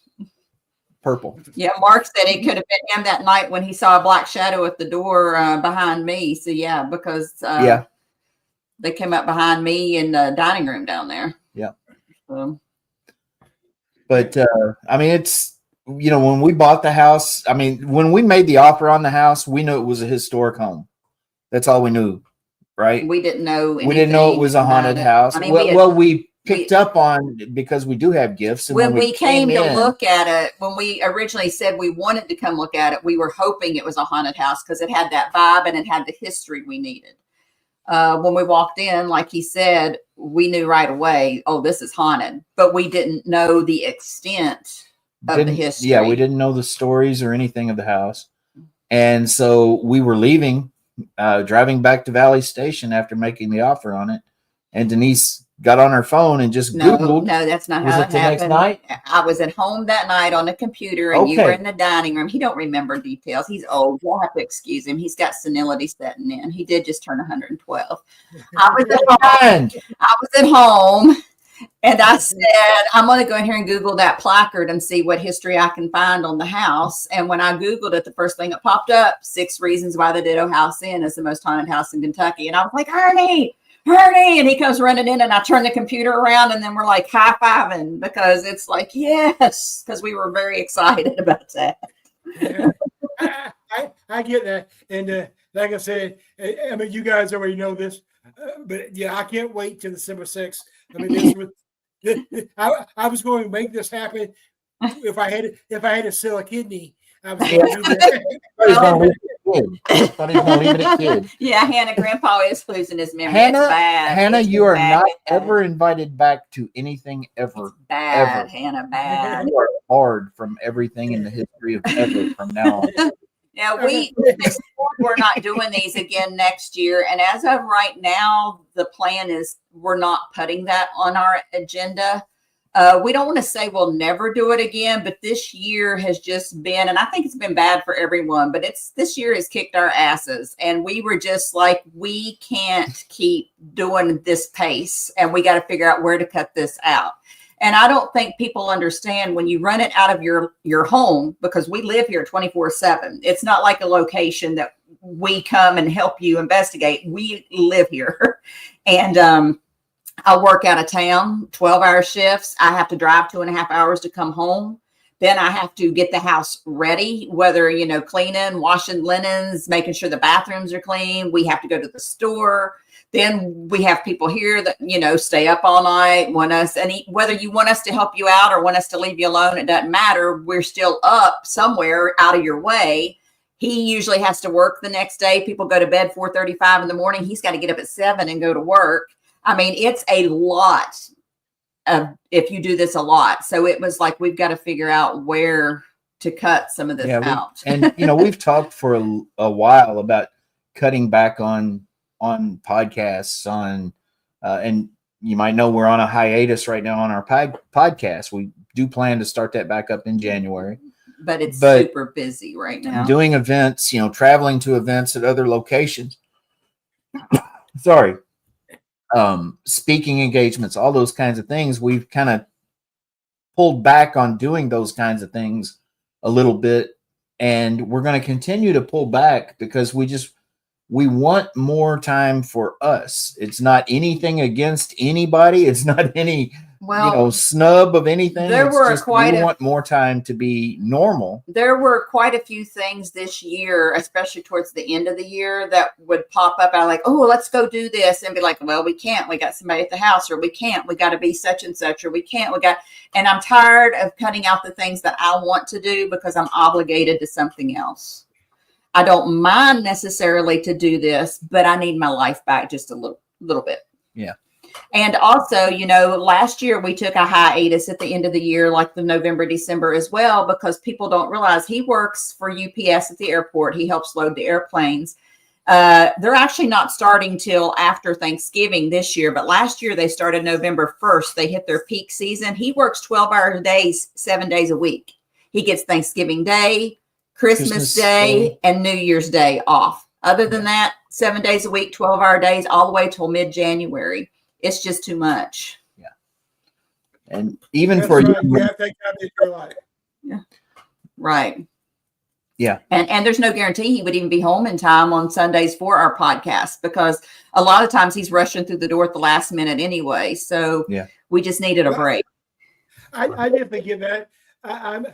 Purple. Yeah, Mark said it could have been him that night when he saw a black shadow at the door behind me. So yeah, because they came up behind me in the dining room down there. Yeah. But I mean, it's, when we bought the house, I mean, when we made the offer on the house, we knew it was a historic home. That's all we knew, right? We didn't know anything. We didn't know it was a haunted house. I mean, we picked up on, because we do have gifts. And when we came to look at it, when we originally said we wanted to come look at it, we were hoping it was a haunted house because it had that vibe and it had the history we needed. When we walked in, like he said, we knew right away, oh, this is haunted, but we didn't know the extent of the history. Yeah, we didn't know the stories or anything of the house. And so we were leaving, driving back to Valley Station after making the offer on it. And Denise got on her phone and just Googled. No, that's not how it happened. Next night? I was at home that night on the computer, and you were in the dining room. He don't remember details. He's old. You'll have to excuse him. He's got senility setting in. He did just turn 112. I was at home, and I said, I'm going to go in here and Google that placard and see what history I can find on the house. And when I Googled it, the first thing that popped up, 6 reasons why the Ditto House Inn is the most haunted house in Kentucky. And I was like, Ernie, and he comes running in, and I turn the computer around, and then we're like high-fiving because it's like, yes, because we were very excited about that. Yeah, I get that. And like I said, I mean, you guys already know this, but yeah, I can't wait till December 6th. I mean, I was going to make this happen if I had to sell a kidney. I was going to do that. Yeah, Hannah, Grandpa is losing his memory. Hannah, you are not ever invited back to anything ever. It's bad, ever. Hannah, bad. You are barred from everything in the history of ever from now on. Yeah, we're not doing these again next year. And as of right now, the plan is we're not putting that on our agenda. We don't want to say we'll never do it again, but this year has just been, and I think it's been bad for everyone, but this year has kicked our asses. And we were just like, we can't keep doing this pace, and we got to figure out where to cut this out. And I don't think people understand when you run it out of your home, because we live here 24/7. It's not like a location that we come and help you investigate. We live here. And I work out of town, 12-hour shifts. I have to drive 2.5 hours to come home. Then I have to get the house ready, whether, cleaning, washing linens, making sure the bathrooms are clean. We have to go to the store. Then we have people here that, stay up all night, want us, and whether you want us to help you out or want us to leave you alone, it doesn't matter. We're still up somewhere out of your way. He usually has to work the next day. People go to bed 4:35 in the morning. He's got to get up at 7 and go to work. I mean, it's a lot if you do this a lot. So it was like, we've got to figure out where to cut some of this out. And, we've talked for a while about cutting back on podcasts and you might know we're on a hiatus right now on our podcast. We do plan to start that back up in January. But it's super busy right now. Doing events, traveling to events at other locations. Sorry. Speaking engagements, all those kinds of things. We've kind of pulled back on doing those kinds of things a little bit. And we're going to continue to pull back because we want more time for us. It's not anything against anybody. It's not any, snub of anything. We want more time to be normal. There were quite a few things this year, especially towards the end of the year, that would pop up. I like, oh, let's go do this, and be like, well, we can't. We got somebody at the house, or we can't. We got to be such and such, or we can't. And I'm tired of cutting out the things that I want to do because I'm obligated to something else. I don't mind necessarily to do this, but I need my life back just a little bit. Yeah. And also, last year we took a hiatus at the end of the year, like the November, December as well, because people don't realize he works for UPS at the airport. He helps load the airplanes. They're actually not starting till after Thanksgiving this year, but last year they started November 1st. They hit their peak season. He works 12-hour days, 7 days a week. He gets Thanksgiving Day, Christmas Day, and New Year's Day off. Other than that, 7 days a week, 12-hour days, all the way till mid-January. It's just too much. Yeah. And even for you. Yeah. Right. Yeah. And there's no guarantee he would even be home in time on Sundays for our podcast, because a lot of times he's rushing through the door at the last minute anyway. So we just needed a break. I definitely get that. I'm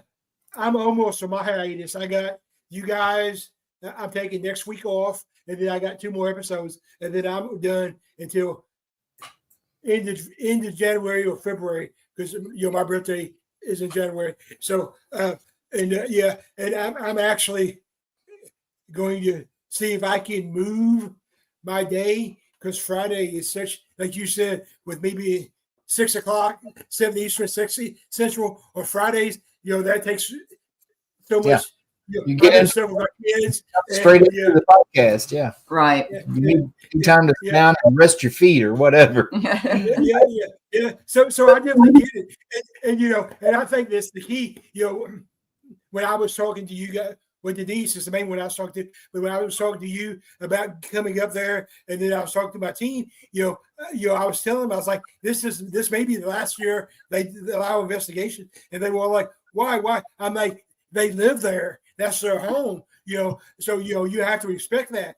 almost on my hiatus. I got you guys. I'm taking next week off, and then I got 2 more episodes, and then I'm done until end of January or February, because my birthday is in January. So and I'm actually going to see if I can move my day, because Friday is such, like you said, with maybe 6 o'clock, 7 Eastern, 6 Central, or Fridays, that takes so much. Yeah. You get into stuff with my kids straight into the podcast. Yeah. Right. You need time to sit down and rest your feet or whatever. Yeah. So I definitely get it. And I think that's the key. When I was talking to you guys, with Denise is the main one I was talking to, but when I was talking to you about coming up there, and then I was talking to my team, I was telling them, I was like, this may be the last year they allow investigation. And they were all like, why? I'm like, they live there. That's their home, so, you have to respect that,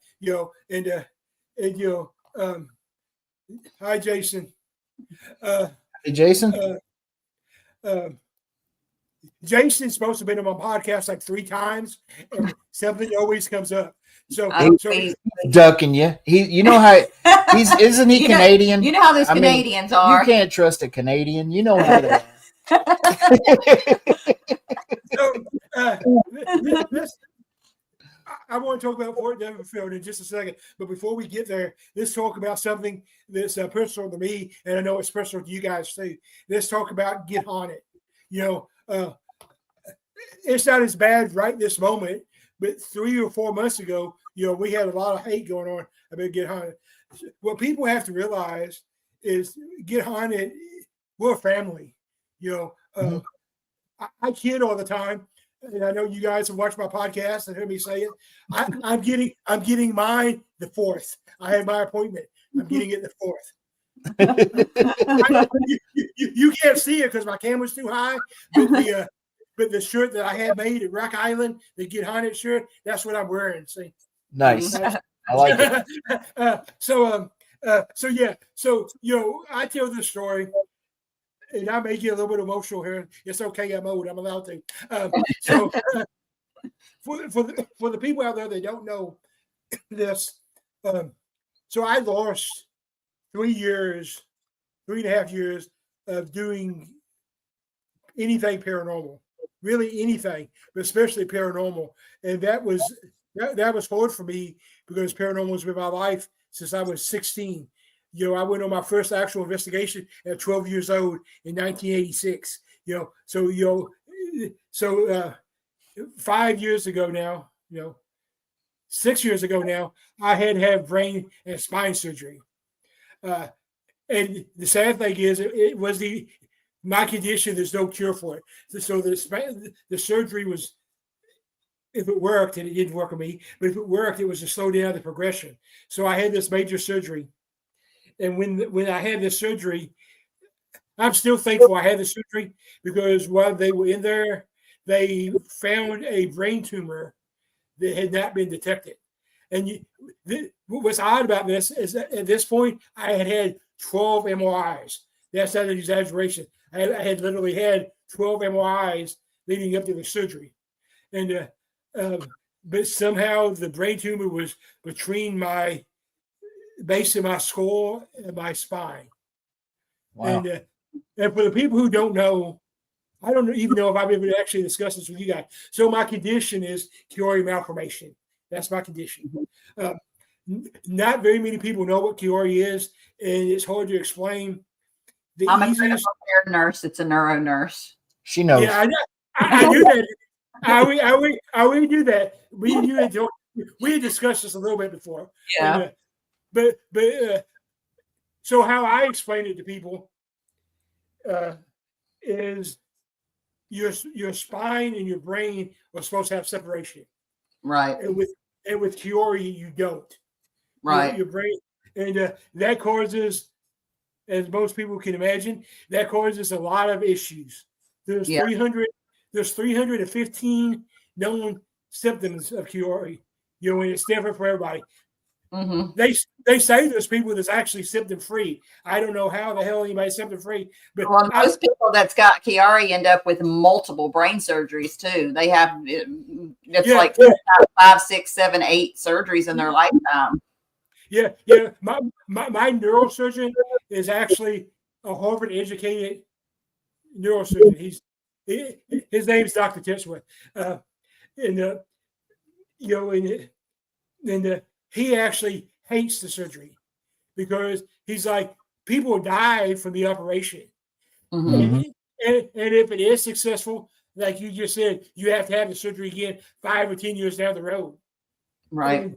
hi, Jason. Hey, Jason. Jason's supposed to have been on my podcast like 3 times, and something always comes up. So he's ducking you. You know how isn't he Canadian? You know how those Canadians are. You can't trust a Canadian. You know how to. I want to talk about Fort Devonfield in just a second, but before we get there, let's talk about something that's personal to me, and I know it's personal to you guys too. Let's talk about Get Haunted. It's not as bad right this moment, but 3 or 4 months ago, we had a lot of hate going on about Get Haunted. What people have to realize is Get Haunted, we're a family. I kid all the time, and I know you guys have watched my podcast and heard me say it. I'm getting mine the 4th. I had my appointment. I'm getting it the 4th. You can't see it because my camera's too high, but the shirt that I had made at Rock Island, the Get Haunted shirt, that's what I'm wearing. See, Nice. I like it. So I tell this story, and I may get a little bit emotional here. It's okay, I'm old. I'm allowed to. For the people out there that don't know this, so I lost 3.5 years of doing anything paranormal, really anything, but especially paranormal. And that was hard for me because paranormal has been my life since I was 16. I went on my first actual investigation at 12 years old in 1986. So 5 years ago now, 6 years ago now, I had to have brain and spine surgery. And the sad thing is, it was my condition. There's no cure for it. So the surgery was, if it worked, and it didn't work on me, but if it worked, it was to slow down the progression. So I had this major surgery. And when I had this surgery, I'm still thankful I had the surgery, because while they were in there, they found a brain tumor that had not been detected. And what's odd about this is that at this point, I had 12 MRIs. That's not an exaggeration. I had literally had 12 MRIs leading up to the surgery. And but somehow the brain tumor was between my base of my skull and my spine. Wow. And for the people who don't know, I don't even know if I've ever actually discussed this with you guys. So my condition is Chiari malformation. That's my condition. Not very many people know what Chiari is, and it's hard to explain. I'm a critical care nurse. It's a neuro nurse. She knows. Yeah, I do that. I do that. We had discussed this a little bit before. Yeah. And, but so how I explain it to people is your spine and your brain are supposed to have separation. Right. And with Chiari, you don't. Right. Your brain, and that causes, as most people can imagine, that causes a lot of issues. There's 315 known symptoms of Chiari. And it's different for everybody. Mm-hmm. They say there's people that's actually symptom free. I don't know how the hell anybody's symptom free. But most people that's got Chiari end up with multiple brain surgeries too. They have like 5, 6, 7, 8 surgeries in their lifetime. Yeah. My neurosurgeon is actually a Harvard educated neurosurgeon. His name's Dr. Titsworth. He actually hates the surgery because he's like, people die from the operation. Mm-hmm. And if it is successful, like you just said, you have to have the surgery again 5 or 10 years down the road. Right.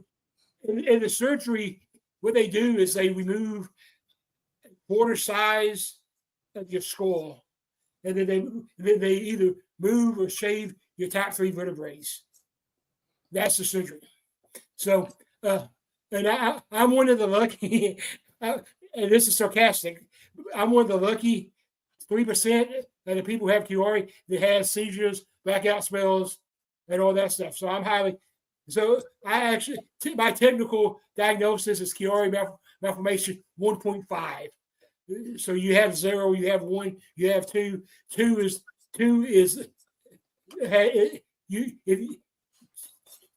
And the surgery, what they do is they remove a quarter size of your skull, and then they either move or shave your top 3 vertebrae. That's the surgery. So, and I'm one of the lucky, and this is sarcastic, I'm one of the lucky 3% of the people who have Chiari that has seizures, blackout spells, and all that stuff. So so I actually, my technical diagnosis is Chiari malformation 1.5. So you have 0, you have 1, you have 2. 2 is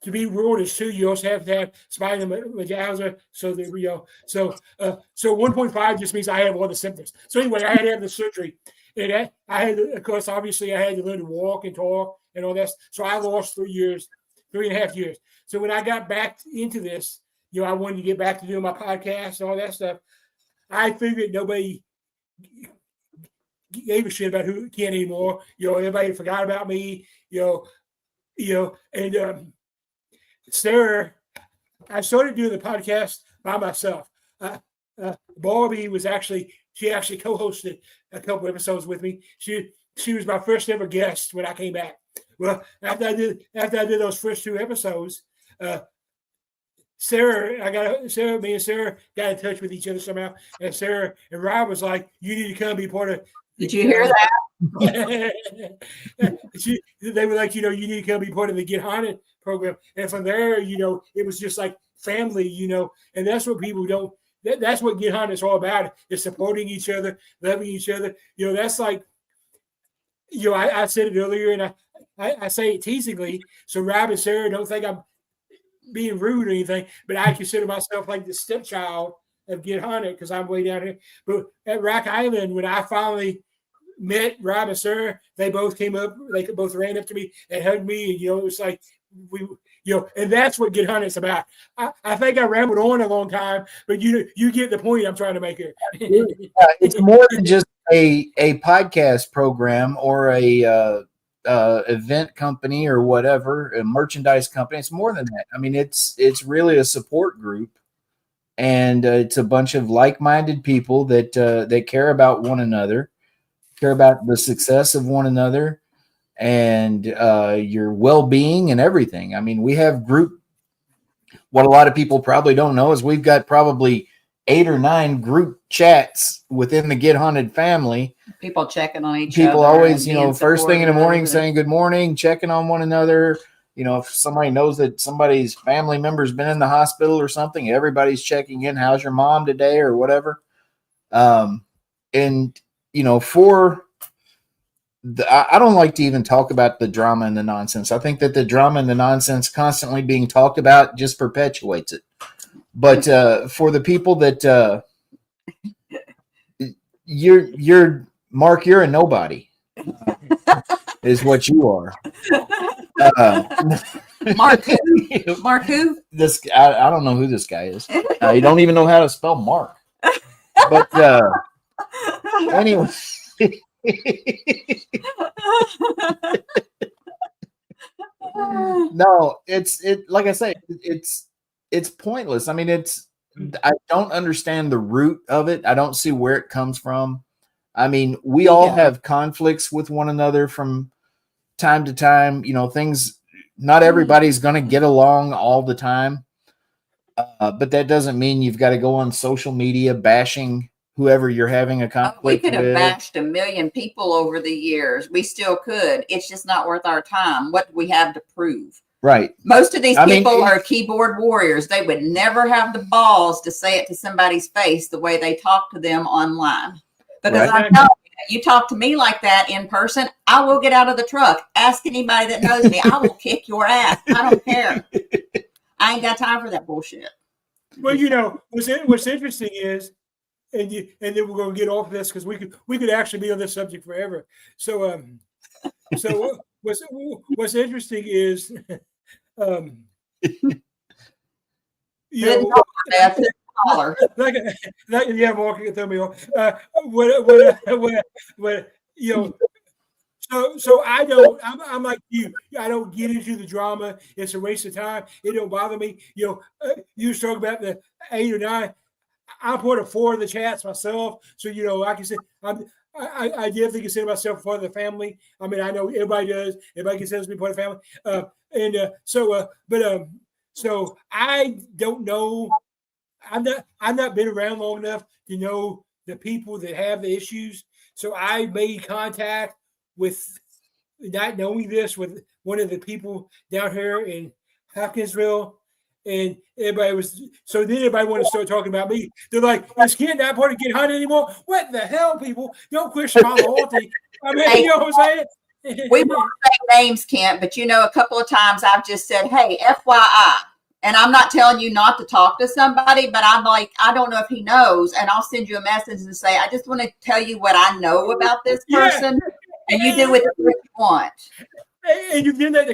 to be ruled as 2, you also have to have spinal major. So there we go. So 1.5 just means I have all the symptoms. So anyway, I had to have the surgery, and I had, of course, obviously, I had to learn to walk and talk and all that. So I lost 3.5 years. So when I got back into this, I wanted to get back to doing my podcast and all that stuff. I figured nobody gave a shit about who can anymore. Everybody forgot about me. And Sarah, I started doing the podcast by myself. Barbie was actually She actually co-hosted a couple episodes with me. She was my first ever guest when I came back. Well, after I did those first 2 episodes, me and Sarah got in touch with each other somehow, and Sarah and Rob was like, "You need to come be part of." Did you hear that? They were like, you need to come be part of the Get Haunted program, and from there, it was just like family, and that's what people don't. That's what Get Haunted is all about: is supporting each other, loving each other. That's like, I said it earlier, and I say it teasingly, so Rob and Sarah don't think I'm being rude or anything, but I consider myself like the stepchild of Get Haunted because I'm way down here. But at Rock Island, when I finally met Rob and Sarah, they both came up, they both ran up to me and hugged me, and it was like and that's what Get Haunted is about. I think I rambled on a long time, but you get the point I'm trying to make here. It's more than just a podcast program or a event company or whatever, a merchandise company. It's more than that. I mean, it's really a support group, and it's a bunch of like-minded people that care about one another, care about the success of one another, and your well-being and everything. I mean, we have what a lot of people probably don't know is we've got probably 8 or 9 group chats within the Get Haunted family. People checking on each other. People always, first thing in the morning saying good morning, checking on one another. If somebody knows that somebody's family member's been in the hospital or something, everybody's checking in. How's your mom today or whatever? I don't like to even talk about the drama and the nonsense. I think that the drama and the nonsense constantly being talked about just perpetuates it. But for the people that you're Mark, you're a nobody, is what you are. Mark who? Mark who? This I don't know who this guy is. You don't even know how to spell Mark. But anyway. No, it's like I say, it's pointless. I mean, I don't understand the root of it. I don't see where it comes from. I mean, we all have conflicts with one another from time to time. Things, not everybody's going to get along all the time. But that doesn't mean you've got to go on social media bashing whoever you're having a conflict with. We could have bashed a million people over the years. We still could. It's just not worth our time. What do we have to prove? Right. Most of these people are keyboard warriors. They would never have the balls to say it to somebody's face the way they talk to them online. Because I know you talk to me like that in person, I will get out of the truck. Ask anybody that knows me. I will kick your ass. I don't care. I ain't got time for that bullshit. Well, what's interesting is, and then we're going to get off of this because we could actually be on this subject forever. So what's interesting is, yeah, Mark, you can throw me off. So I'm like you. I don't get into the drama. It's a waste of time. It don't bother me. You was talking about the 8 or 9. I'm part of 4 of the chats myself. So, I can say I definitely consider myself part of the family. I mean, I know everybody does. Everybody considers me part of the family. So I don't know. I've not been around long enough to know the people that have the issues. So I made contact with, not knowing this, with one of the people down here in Hopkinsville, and everybody wanted to start talking about me. They're like, "Is Kent not part of Get Haunted anymore?" What the hell, people? Don't question my loyalty. I mean, you know what I'm saying? We won't say names, Kent, but a couple of times I've just said, "Hey, FYI." And I'm not telling you not to talk to somebody, but I'm like, I don't know if he knows. And I'll send you a message and say, I just want to tell you what I know about this person. And you do with it what you want. And you did that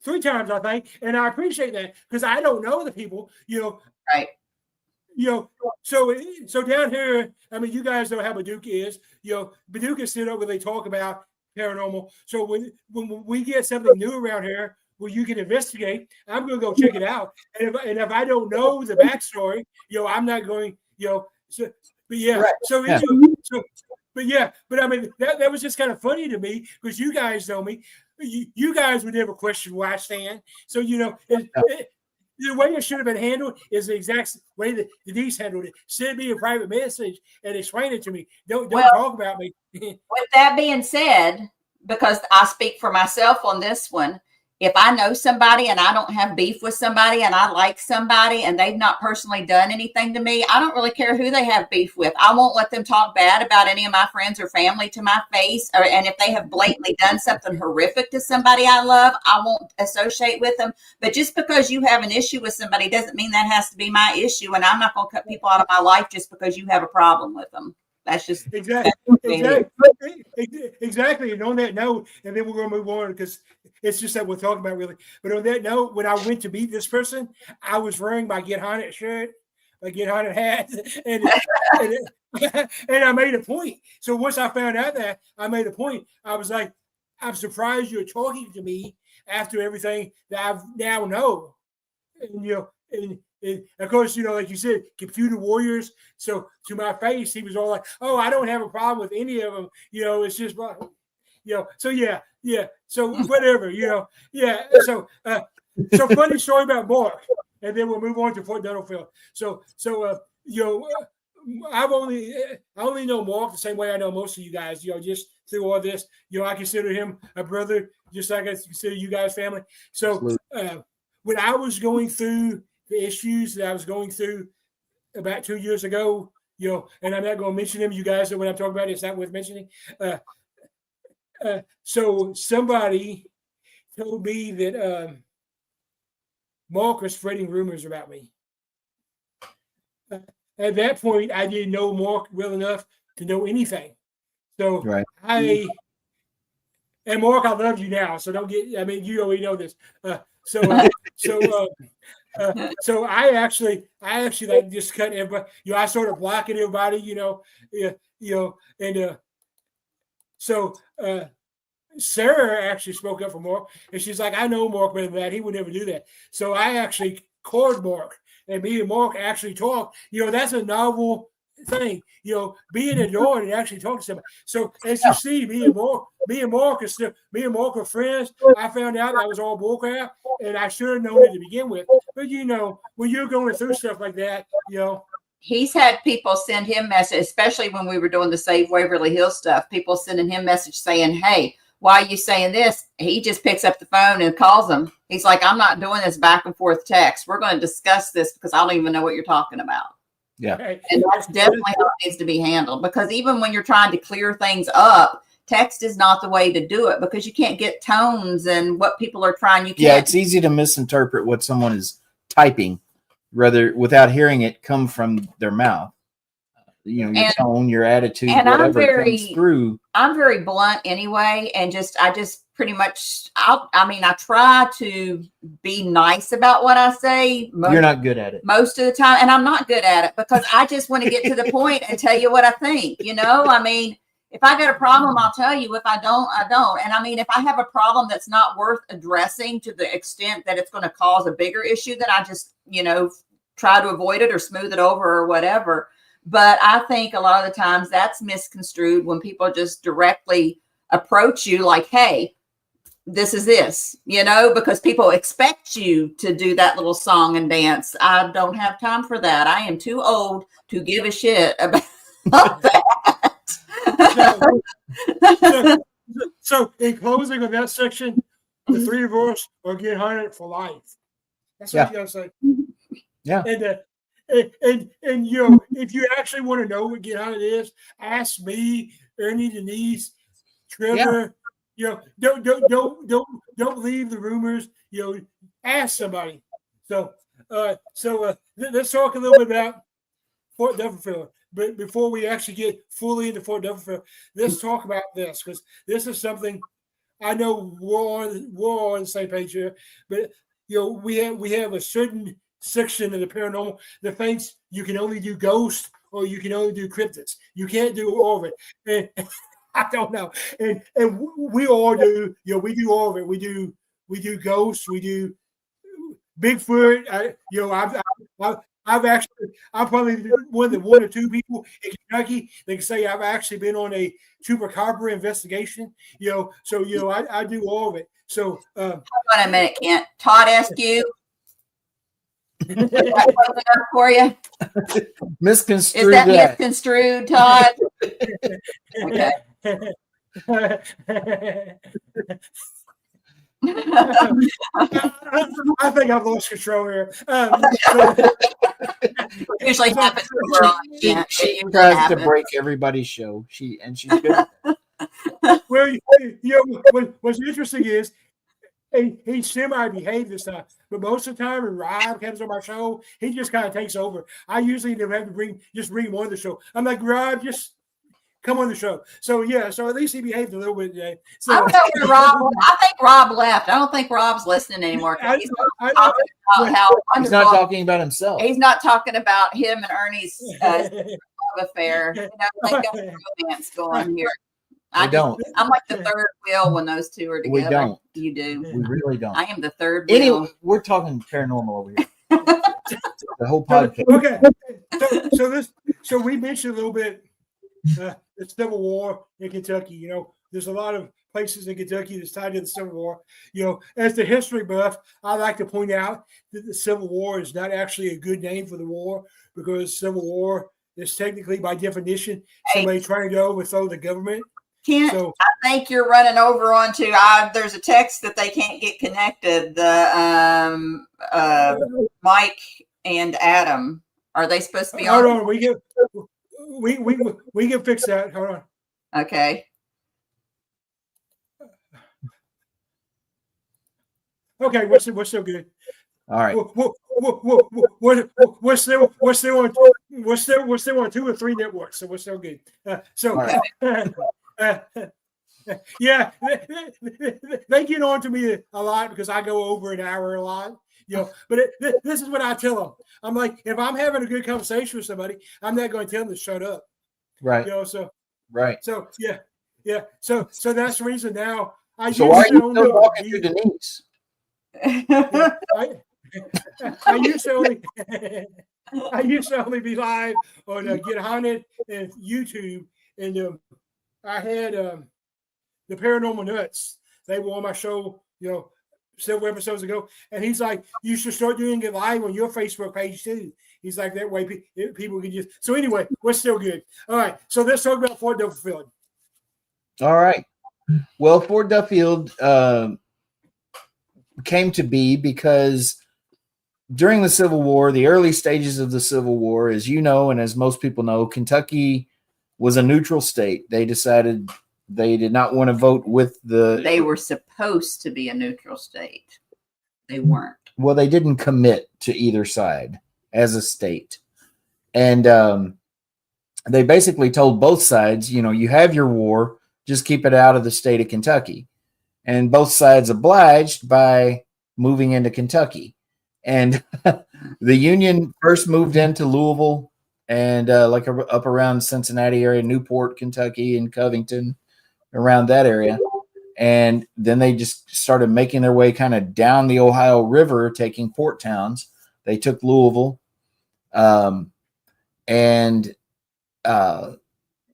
3 times, I think. And I appreciate that because I don't know the people, Right. So down here, I mean, you guys know how Paducah is. Paducah is set up where they talk about paranormal. So when we get something new around here, where you can investigate, I'm going to go check it out. And if I don't know the backstory, I'm not going, But yeah, Right. so, Yeah. but I mean, that was just kind of funny to me because you guys know me. You guys would never question where I stand. So, the way it should have been handled is the exact way that Denise handled it. Send me a private message and explain it to me. Don't Well, talk about me. with that being said, because I speak for myself on this one, if I know somebody and I don't have beef with somebody and I like somebody and they've not personally done anything to me, I don't really care who they have beef with. I won't let them talk bad about any of my friends or family to my face. And if they have blatantly done something horrific to somebody I love, I won't associate with them. But just because you have an issue with somebody doesn't mean that has to be my issue. And I'm not going to cut people out of my life just because you have a problem with them. That's just Exactly. And on that note, and then we're going to move on because it's just that we're talking about really. But on that note, when I went to meet this person, I was wearing my Get Haunted shirt, my Get Haunted hat, and I made a point. So once I found out that, I made a point. I was like, I'm surprised you're talking to me after everything that I now know. And and of course, like you said, computer warriors. So to my face, he was all like, "Oh, I don't have a problem with any of them. It's just, So yeah. So whatever, yeah. So funny story about Mark, and then we'll move on to Fort Dunkelfield. I only know Mark the same way I know most of you guys. Just through all this, I consider him a brother, just like I consider you guys family. So when I was going through the issues that I was going through about 2 years ago, and I'm not going to mention them. You guys know what I'm talking about. It's not worth mentioning. So somebody told me that Mark was spreading rumors about me. At that point, I didn't know Mark well enough to know anything. So Right. And Mark, I love you now. So don't get. You already know this. So I actually like just cut everybody. I started blocking everybody. So Sarah actually spoke up for Mark, and she's like, "I know Mark better than that. He would never do that." So I actually called Mark, and me and Mark actually talked. That's a novel thing. Being adored and actually talking to somebody. So as you see, me and Mark are friends. I found out that was all bullcrap, and I should have known it to begin with. But when you're going through stuff like that, he's had people send him message, especially when we were doing the Save Waverly Hills stuff. People sending him message saying, "Hey, why are you saying this?" He just picks up the phone and calls them. He's like, "I'm not doing this back and forth text. We're going to discuss this because I don't even know what you're talking about." Yeah. And that's definitely how it needs to be handled, because even when you're trying to clear things up, text is not the way to do it, because you can't get tones and what people are trying. Yeah, it's easy to misinterpret what someone is typing, rather without hearing it come from their mouth. Your tone, your attitude, and whatever comes through. I'm very blunt anyway, and I just pretty much, I try to be nice about what I say. You're not good at it most of the time, and I'm not good at it because I just want to get to the point and tell you what I think. If I got a problem, I'll tell you. If I don't, I don't. And if I have a problem that's not worth addressing to the extent that it's going to cause a bigger issue, then I just, try to avoid it or smooth it over or whatever. But I think a lot of the times that's misconstrued when people just directly approach you like, "Hey, this is this," because people expect you to do that little song and dance. I don't have time for that. I am too old to give a shit about that. So in closing of that section, the three of us are getting haunted for life. That's what you gotta say. Yeah. And if you actually want to know what Get Haunted is, ask me, Ernie, Denise, Trevor. Don't leave the rumors. Ask somebody. So let's talk a little bit about Fort Dunkelfield. But before we actually get fully into Fort Dunkelfield, let's talk about this, because this is something I know we're all on the same page here. But we have a certain section of the paranormal that thinks you can only do ghosts or you can only do cryptids. You can't do all of it. And I don't know. And we all do. We do all of it. We do ghosts. We do Bigfoot. I'm probably one or two people in Kentucky that can say I've actually been on a chupacabra investigation. So I do all of it. So hold on a minute, Kent. Todd asked you. Is that close enough for you? Misconstrued. Is that misconstrued, Todd? Okay. I think I've lost control here. Usually happens when we're on. Yeah, it She usually tries to happens. break everybody's show. She's good. Well, what's interesting is he semi-behaved this time, but most of the time when Rob comes on my show, he just kind of takes over. I usually never have to bring him on the show. I'm like, Rob, just come on the show. So at least he behaved a little bit today. So I don't know where Rob. I think Rob left. I don't think Rob's listening anymore. He's not talking about how He's not talking about himself. He's not talking about him and Ernie's love affair. They got a romance going here. We don't. I'm like the third wheel when those two are together. We don't. You do. We really don't. I am the third wheel. Anyway, we're talking paranormal over here. The whole podcast. Okay. So we mentioned a little bit the Civil War in Kentucky. There's a lot of places in Kentucky that's tied to the Civil War. As the history buff, I like to point out that the Civil War is not actually a good name for the war, because Civil War is technically, by definition, somebody trying to overthrow the government. Kent, I think you're running over onto. There's a text that they can't get connected. The Mike and Adam, are they supposed to be on? Hold on, we can fix that. Hold on. Okay. Okay, we're still good. All right. We're still on 2 or 3 networks, so we're still good. Yeah, they get on to me a lot because I go over an hour a lot. But this is what I tell them. I'm like, if I'm having a good conversation with somebody, I'm not going to tell them to shut up. Right. Right. So yeah. So that's the reason now. Why are you still talking to Denise? I used to only be live on Get Haunted and YouTube, and I had the Paranormal Nuts. They were on my show, several episodes ago, and he's like, "You should start doing it live on your Facebook page too." He's like, that way people can just. So anyway, we're still good. All right, so let's talk about Fort Duffield. All right. Well, Fort Duffield came to be because during the Civil War, the early stages of the Civil War, as you know, and as most people know, Kentucky was a neutral state. They decided they did not want to vote with the... They were supposed to be a neutral state. They weren't. Well, they didn't commit to either side as a state. And they basically told both sides, you have your war, just keep it out of the state of Kentucky. And both sides obliged by moving into Kentucky. And the Union first moved into Louisville and up around Cincinnati area, Newport, Kentucky, and Covington, around that area. And then they just started making their way kind of down the Ohio River, taking port towns. They took Louisville and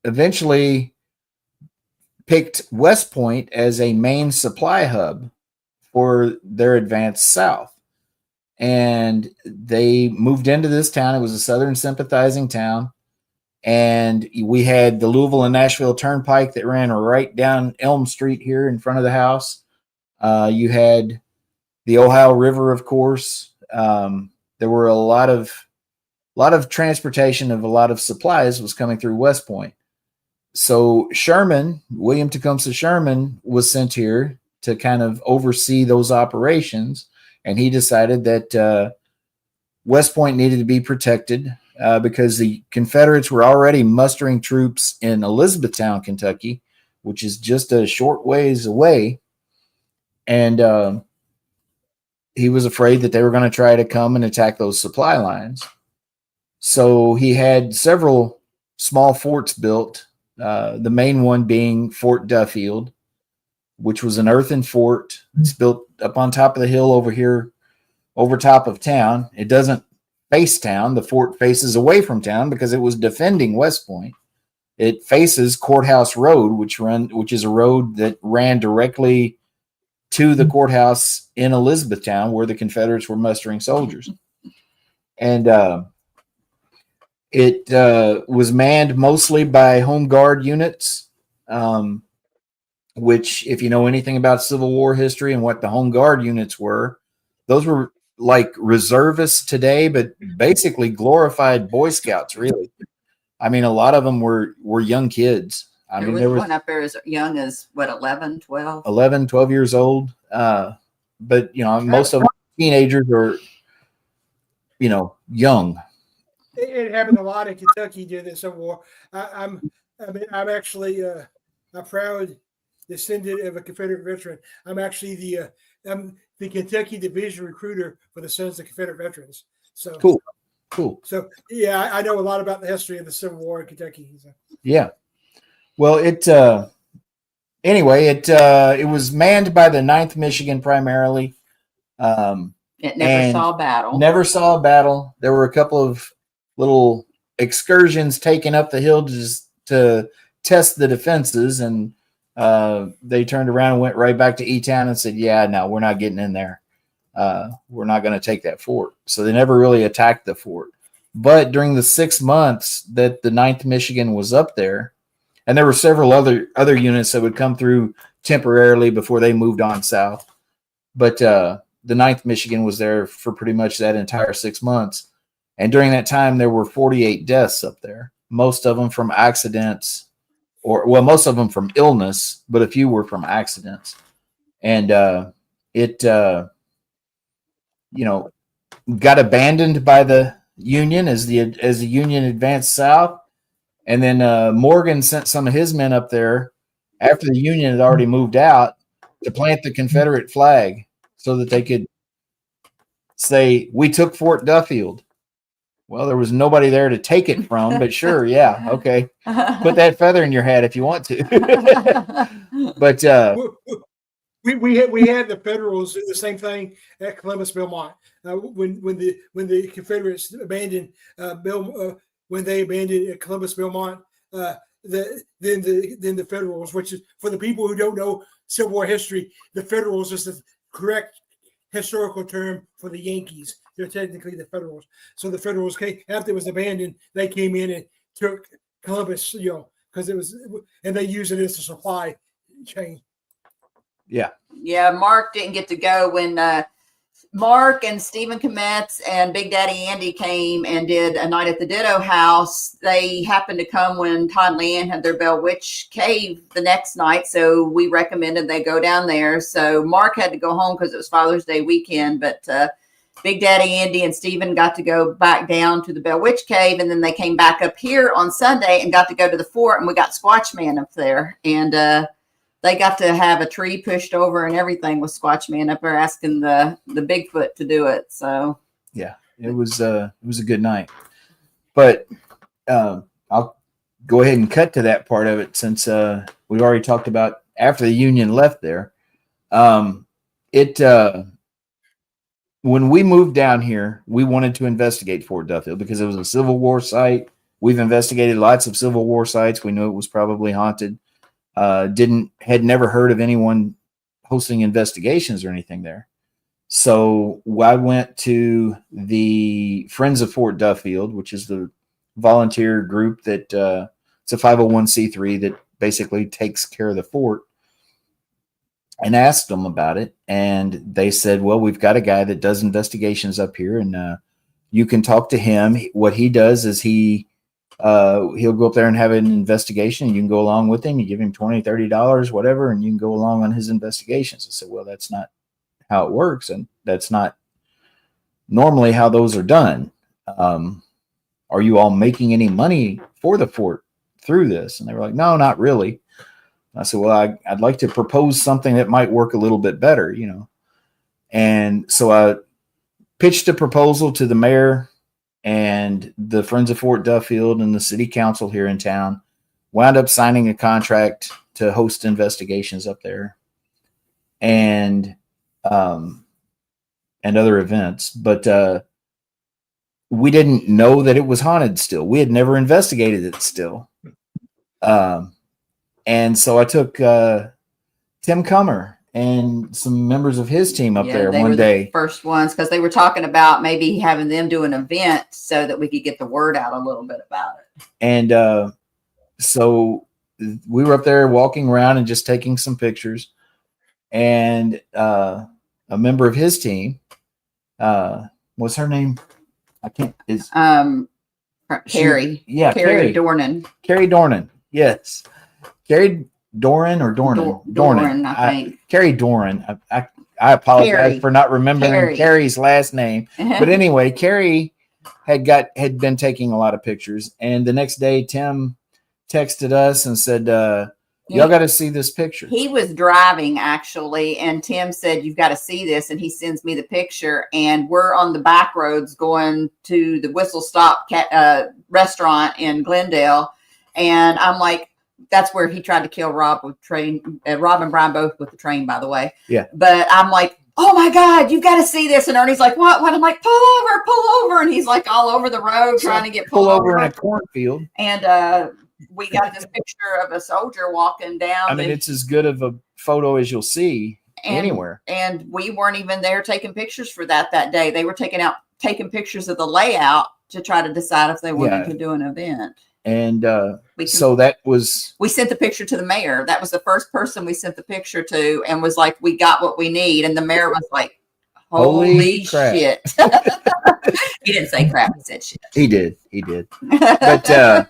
eventually picked West Point as a main supply hub for their advance south. And they moved into this town. It was a Southern sympathizing town. And we had the Louisville and Nashville Turnpike that ran right down Elm Street here in front of the house. You had the Ohio River, of course. There were a lot of transportation of a lot of supplies was coming through West Point. So Sherman, William Tecumseh Sherman, was sent here to kind of oversee those operations. And he decided that West Point needed to be protected because the Confederates were already mustering troops in Elizabethtown, Kentucky, which is just a short ways away. And he was afraid that they were going to try to come and attack those supply lines. So he had several small forts built, the main one being Fort Duffield, which was an earthen fort. It's built up on top of the hill over here, over top of town. It doesn't face town. The fort faces away from town because it was defending West Point. It faces Courthouse Road, which is a road that ran directly to the courthouse in Elizabethtown, where the Confederates were mustering soldiers. And it was manned mostly by home guard units, which, if you know anything about Civil War history and what the home guard units were, those were like reservists today, but basically glorified Boy Scouts, really. I mean, a lot of them were young kids. I mean, there was one up there as young as, what, 11, 12? 11, 12 years old. But, most of them teenagers or, young. It happened a lot in Kentucky during the Civil War. I'm actually a proud descendant of a Confederate veteran. I'm actually the Kentucky division recruiter for the Sons of Confederate Veterans. So Cool. So yeah, I know a lot about the history of the Civil War in Kentucky. So. Yeah. Well, it was manned by the 9th Michigan primarily. It never saw a battle. Never saw a battle. There were a couple of little excursions taken up the hill to test the defenses, and they turned around and went right back to E-Town and said, yeah, no, we're not getting in there. We're not going to take that fort. So they never really attacked the fort. But during the 6 months that the 9th Michigan was up there, and there were several other units that would come through temporarily before they moved on south. But the 9th Michigan was there for pretty much that entire 6 months. And during that time, there were 48 deaths up there, most of them from accidents, most of them from illness, but a few were from accidents. And it got abandoned by the Union as the Union advanced south. And then Morgan sent some of his men up there after the Union had already moved out to plant the Confederate flag so that they could say, we took Fort Duffield. Well, there was nobody there to take it from, but sure, yeah, okay. Put that feather in your hat if you want to. But we had the Federals do the same thing at Columbus, Belmont. When the Confederates abandoned when they abandoned Columbus, Belmont, then the Federals, which is, for the people who don't know Civil War history, the Federals is the correct historical term for the Yankees. They're technically the Federals. So the Federals came after it was abandoned. They came in and took Columbus, because it was, and they used it as a supply chain. Yeah. Yeah, Mark didn't get to go when Mark and Stephen Kometz and Big Daddy Andy came and did a night at the Ditto House. They happened to come when Todd and Leanne had their Bell Witch Cave the next night, so we recommended they go down there. So Mark had to go home because it was Father's Day weekend, but Big Daddy Andy and Stephen got to go back down to the Bell Witch Cave, and then they came back up here on Sunday and got to go to the fort, and we got Squatch Man up there, and they got to have a tree pushed over and everything with Squatch Man up there asking the Bigfoot to do it. So yeah, it was a good night. But I'll go ahead and cut to that part of it since we've already talked about after the Union left there. When we moved down here, we wanted to investigate Fort Duffield because it was a Civil War site. We've investigated lots of Civil War sites. We knew it was probably haunted. Had never heard of anyone hosting investigations or anything there. So I went to the Friends of Fort Duffield, which is the volunteer group that it's a 501c3 that basically takes care of the fort, and asked them about it. And they said, well, we've got a guy that does investigations up here, and you can talk to him. What he does is he'll go up there and have an investigation, and you can go along with him. You give him $20, $30, whatever, and you can go along on his investigations. I said, well, that's not how it works, and that's not normally how those are done. Are you all making any money for the fort through this? And they were like, no, not really. I said, well, I'd like to propose something that might work a little bit better, And so I pitched a proposal to the mayor and the Friends of Fort Duffield and the city council here in town. Wound up signing a contract to host investigations up there and other events. But we didn't know that it was haunted still. We had never investigated it still. And so I took Tim Cummer and some members of his team up there they one were day. the first ones, because they were talking about maybe having them do an event so that we could get the word out a little bit about it. And so we were up there walking around and just taking some pictures. And a member of his team, what's her name? I can't. Is Carrie. Yeah, Carrie Dornan. Carrie Dornan. Yes, Carrie Doran or Dornan. Dornan, I think. Carrie Doran. I apologize Carrie. for not remembering Carrie's last name. But anyway, Carrie had been taking a lot of pictures, and the next day Tim texted us and said, y'all got to see this picture. He was driving actually, and Tim said, "You've got to see this." And he sends me the picture, and we're on the back roads going to the Whistle Stop restaurant in Glendale. And I'm like, that's where he tried to kill Rob with train. Rob and Brian both with the train, by the way. Yeah. But I'm like, oh my God, you've got to see this. And Ernie's like, what? I'm like, pull over. And he's like all over the road trying to get pulled over in a cornfield. And we got this picture of a soldier walking down. I mean, it's as good of a photo as you'll see anywhere. And we weren't even there taking pictures for that day. They were taking pictures of the layout to try to decide if they wanted to do an event. And so that was... We sent the picture to the mayor. That was the first person we sent the picture to, and was like, we got what we need. And the mayor was like, holy shit. He didn't say crap. He said shit. He did. But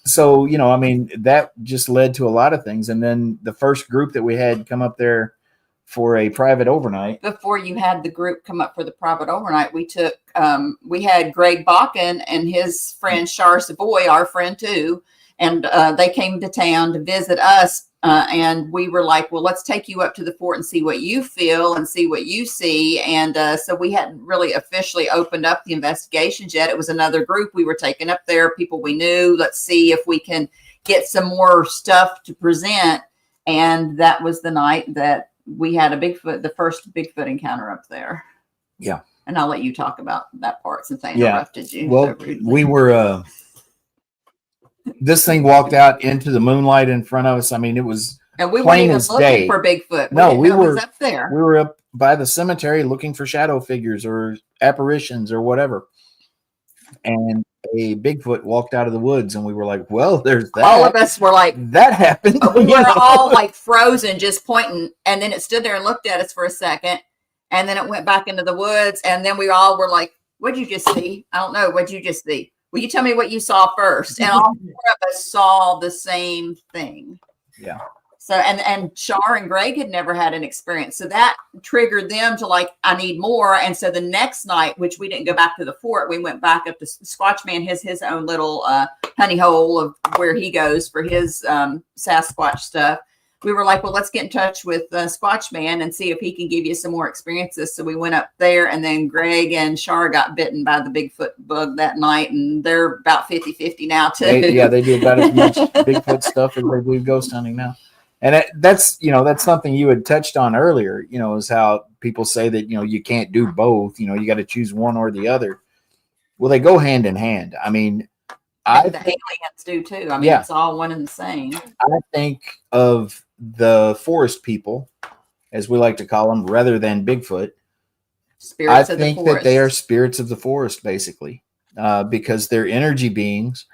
so, I mean, that just led to a lot of things. And then the first group that we had come up there for a private overnight. Before you had the group come up for the private overnight, we had Greg Bakken and his friend Shar Savoy, our friend too. And they came to town to visit us. And we were like, well, let's take you up to the fort and see what you feel and see what you see. And so we hadn't really officially opened up the investigations yet. It was another group we were taking up there, people we knew. Let's see if we can get some more stuff to present. And that was the night that we had the first Bigfoot encounter up there. Yeah. And I'll let you talk about that part since I interrupted you. Well, we were... this thing walked out into the moonlight in front of us. I mean, it was and we weren't even looking for Bigfoot. We were up there. We were up by the cemetery looking for shadow figures or apparitions or whatever. And a Bigfoot walked out of the woods, and we were like, "Well, there's that." All of us were like, "That happened." We were all like frozen, just pointing, and then it stood there and looked at us for a second, and then it went back into the woods, and then we all were like, "What'd you just see?" I don't know. What'd you just see? Will you tell me what you saw first? And all four of us saw the same thing. Yeah. So, and Shar and Greg had never had an experience. So that triggered them to like, I need more. And so the next night, which we didn't go back to the fort, we went back up to Squatch Man, his own little honey hole of where he goes for his Sasquatch stuff. We were like, well, let's get in touch with Squatch Man and see if he can give you some more experiences. So we went up there, and then Greg and Shar got bitten by the Bigfoot bug that night, and they're about 50-50 now too. They do about as much Bigfoot stuff as they do ghost hunting now. And that's something you had touched on earlier, is how people say that, you can't do both, you got to choose one or the other. Well, they go hand in hand. I mean, the aliens do too. I mean, it's all one and the same. I think of the forest people, as we like to call them, rather than Bigfoot. Spirits I think that they are spirits of the forest, basically, because they're energy beings.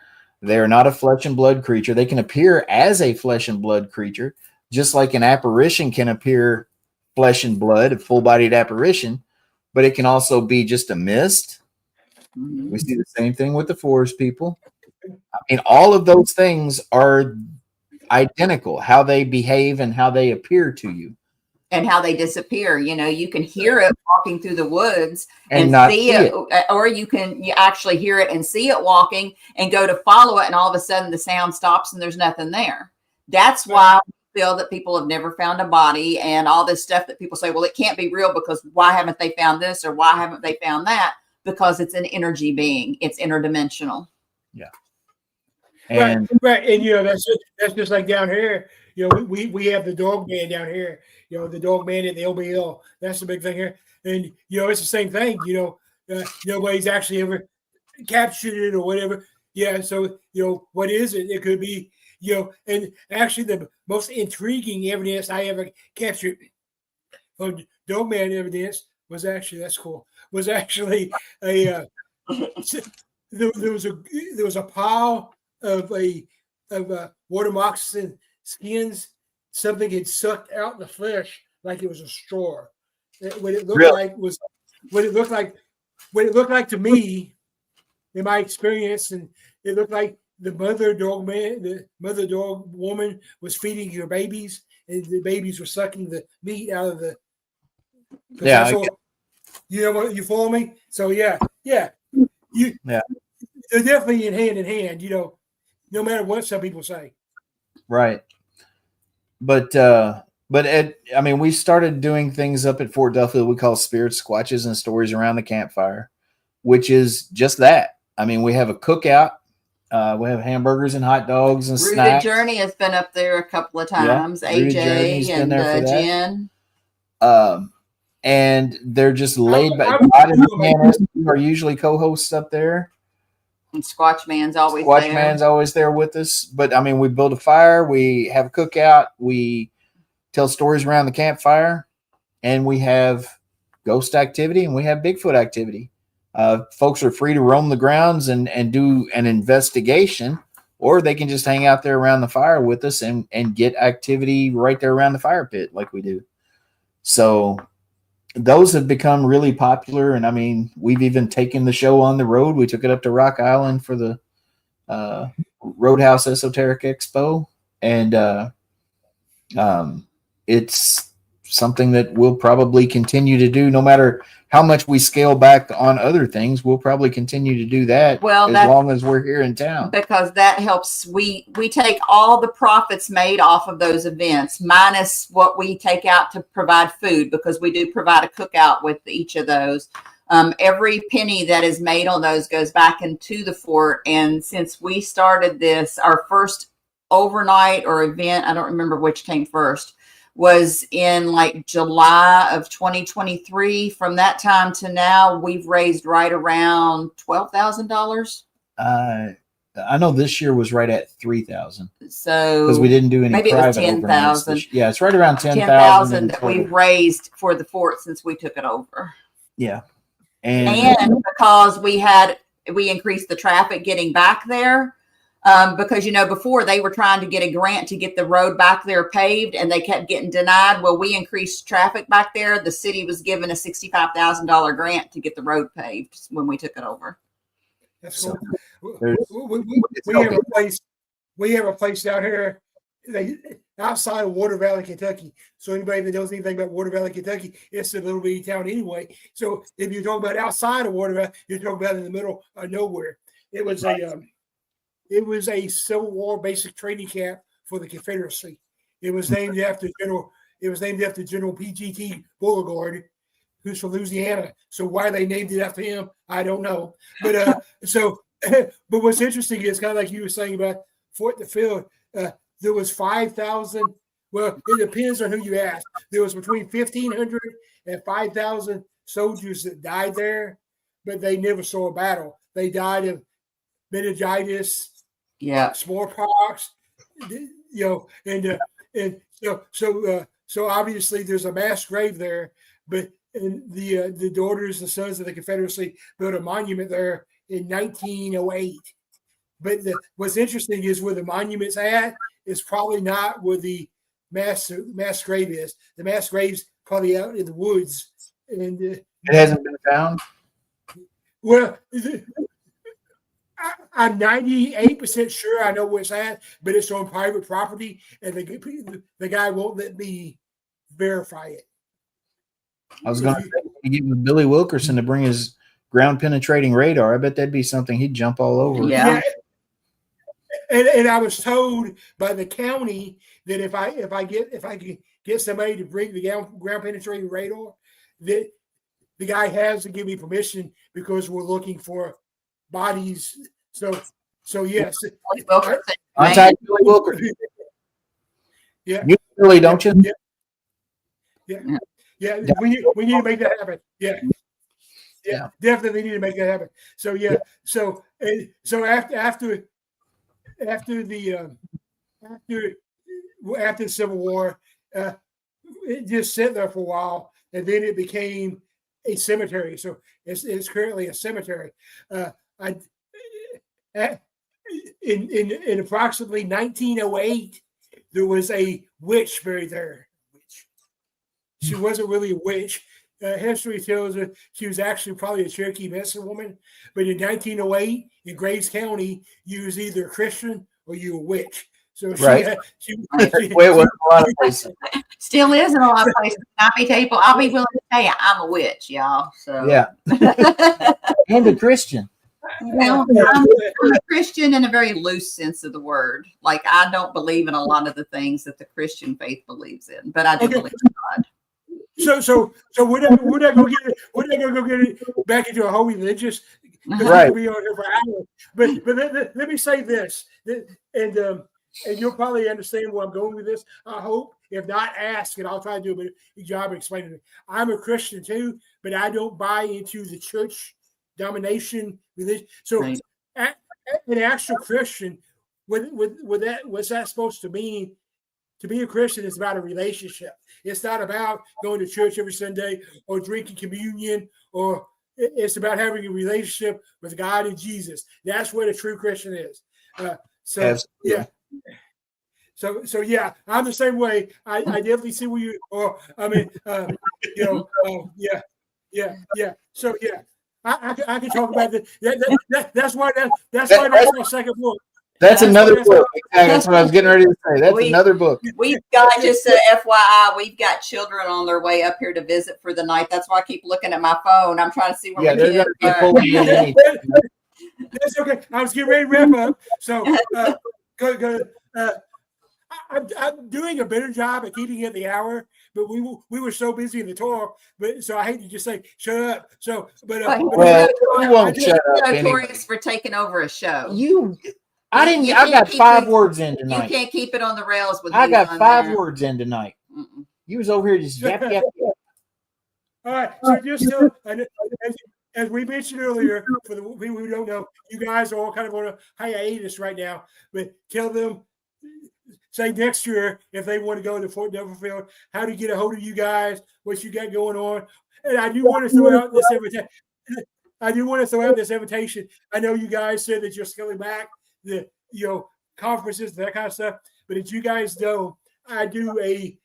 They are not a flesh and blood creature. They can appear as a flesh and blood creature, just like an apparition can appear flesh and blood, a full-bodied apparition, but it can also be just a mist. Mm-hmm. We see the same thing with the forest people. I mean, all of those things are identical, how they behave and how they appear to you. And how they disappear. You can hear it walking through the woods and not see it, or you actually hear it and see it walking and go to follow it, and all of a sudden the sound stops and there's nothing there. That's why I feel that people have never found a body and all this stuff that people say, well, it can't be real because why haven't they found this or why haven't they found that? Because it's an energy being. It's interdimensional. Yeah. And right. And that's just like down here. We have the dog man down here. The dog man at the OBL. That's the big thing here. And it's the same thing. nobody's actually ever captured it or whatever. Yeah, so what is it? It could be and actually the most intriguing evidence I ever captured from Dogman evidence was actually was actually a there was a pile of water moccasin skins. Something had sucked out the flesh like it was a straw. What it looked like was what it looked like to me in my experience, and it looked like the mother dog woman was feeding her babies, and the babies were sucking the meat out of the. Yeah, you follow me? So yeah, they're definitely in hand. No matter what some people say. Right. But Ed, I mean, we started doing things up at Fort Duffield we call spirit squatches and stories around the campfire, which is just that. I mean, we have a cookout. We have hamburgers and hot dogs and Rooted snacks. Journey has been up there a couple of times. Yeah, Rooted Journey's AJ been there for and that. Jen. And they're just laid back. Who are usually co-hosts up there. And Squatch Man's always Squatch there. Man's always there with us. But I mean, we build a fire, we have a cookout, we tell stories around the campfire, and we have ghost activity and we have Bigfoot activity. Folks are free to roam the grounds and do an investigation, or they can just hang out there around the fire with us and get activity right there around the fire pit like we do. So those have become really popular. And I mean, we've even taken the show on the road. We took it up to Rock Island for the Roadhouse Esoteric Expo. And it's something that we'll probably continue to do no matter how much we scale back on other things. We'll probably continue to do that as long as we're here in town. Because that helps. We take all the profits made off of those events minus what we take out to provide food, because we do provide a cookout with each of those. Every penny that is made on those goes back into the fort. And since we started this, our first overnight or event, I don't remember which came first, was in like July of 2023. From that time to now, we've raised right around $12,000. I know this year was right at 3,000. So because we didn't do any maybe private it was 10,000. Yeah, it's right around 10,000 that we've raised for the fort since we took it over. Yeah, and because we increased the traffic getting back there. Because, before they were trying to get a grant to get the road back there paved and they kept getting denied. Well, we increased traffic back there. The city was given a $65,000 grant to get the road paved when we took it over. That's cool. We have a place down here outside of Water Valley, Kentucky. So anybody that knows anything about Water Valley, Kentucky, it's a little bitty town anyway. So if you're talking about outside of Water Valley, you're talking about in the middle of nowhere. It was a Civil War basic training camp for the Confederacy. It was named after General PGT Beauregard, who's from Louisiana. So why they named it after him, I don't know. But but what's interesting is kind of like you were saying about Fort Duffield. There was 5,000. Well, it depends on who you ask. There was between 1,500 and 5,000 soldiers that died there, but they never saw a battle. They died of meningitis, smallpox, and so obviously there's a mass grave there. But the daughters and sons of the Confederacy built a monument there in 1908. But what's interesting is where the monument's at is probably not where the mass grave is. The mass grave's probably out in the woods, and it hasn't been found. Well, I'm 98% sure I know where it's at, but it's on private property, and the guy won't let me verify it. I was going to say, get Billy Wilkerson to bring his ground penetrating radar. I bet that'd be something he'd jump all over. Yeah. And I was told by the county that if I can get somebody to bring the ground penetrating radar, that the guy has to give me permission because we're looking for bodies. So yes. Contact Billy Wilkerson. Yeah. You really don't you? Yeah. We need to make that happen. Yeah. Yeah. definitely need to make that happen. So yeah, so after the after the Civil War, it just sat there for a while, and then it became a cemetery. So it's currently a cemetery. I in approximately 1908, there was a witch buried there. She wasn't really a witch. History tells us she was actually probably a Cherokee medicine woman. But in 1908, in Graves County, you was either a Christian or you a witch. So Right. she Wait, a lot of places. Still is in a lot of places. I'll be willing to tell you, I'm a witch, y'all. So Yeah. And a Christian. Well, I'm a Christian in a very loose sense of the word. Like, I don't believe in a lot of the things that the Christian faith believes in, but I do believe in God. So we're not gonna get it back into a whole religious, because Right. we could be on here for hours. But let me say this, and you'll probably understand where I'm going with this. I hope. If not, ask, and I'll try to do a better job of explaining it. I'm a Christian too, but I don't buy into the church domination religion. So, Right. An actual Christian, what's that supposed to mean? To be a Christian is about a relationship. It's not about going to church every Sunday or drinking communion, or it's about having a relationship with God and Jesus. That's what a true Christian is. So Absolutely. yeah. So yeah, I'm the same way. I definitely see where you. Or I mean, yeah. So yeah, I can talk about that. That's why that's my second book. That's another book. Exactly. That's what I was getting ready to say. That's another book. We've got, just FYI, we've got children on their way up here to visit for the night. That's why I keep looking at my phone. I'm trying to see where my kids are. That's okay. I was getting ready to wrap up. So I'm doing a better job at keeping it the hour, but we were so busy in the talk. But so I hate to just say shut up. So, but we won't shut up. Notorious for taking over a show. I got 5 words in tonight. You can't keep it on the rails with. I got 5 words in tonight. You was over here just yap. All right. So just as we mentioned earlier, for the people who don't know, you guys are all kind of on a hiatus right now. But tell them, say next year, if they want to go to Fort Neverfield, how to get a hold of you guys, what you got going on. And I do want to throw out this invitation. I know you guys said that you're scaling back the conferences, that kind of stuff. But as you guys know, I do an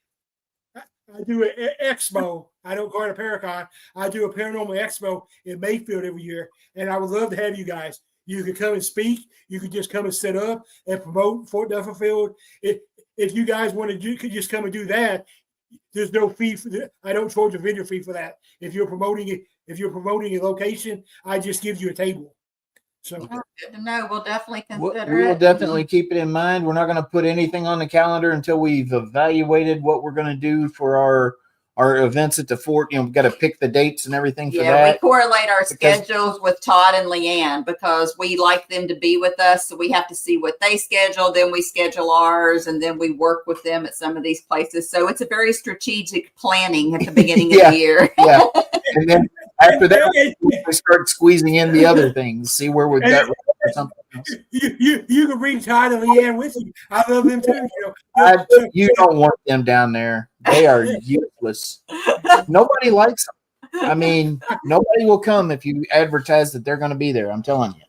expo. I don't call it a Paracon. I do a paranormal expo in Mayfield every year, and I would love to have you guys. You could come and speak. You could just come and set up and promote Fort Neverfield. If you guys want to, you could just come and do that. There's no fee for that. I don't charge a vendor fee for that. If you're promoting a location, I just give you a table. So good to know. We'll definitely consider we will definitely keep it in mind. We're not going to put anything on the calendar until we've evaluated what we're going to do for our events at the fort. We've got to pick the dates and everything for that. We correlate our schedules with Todd and Leanne because we like them to be with us. So we have to see what they schedule. Then we schedule ours, and then we work with them at some of these places. So it's a very strategic planning at the beginning of the year. Yeah. And then after that, we start squeezing in the other things, see where we've got or something else. You can bring Todd and Leanne with you. I love them too. You don't want them down there. They are useless. Nobody likes them. I mean, nobody will come if you advertise that they're going to be there. I'm telling you.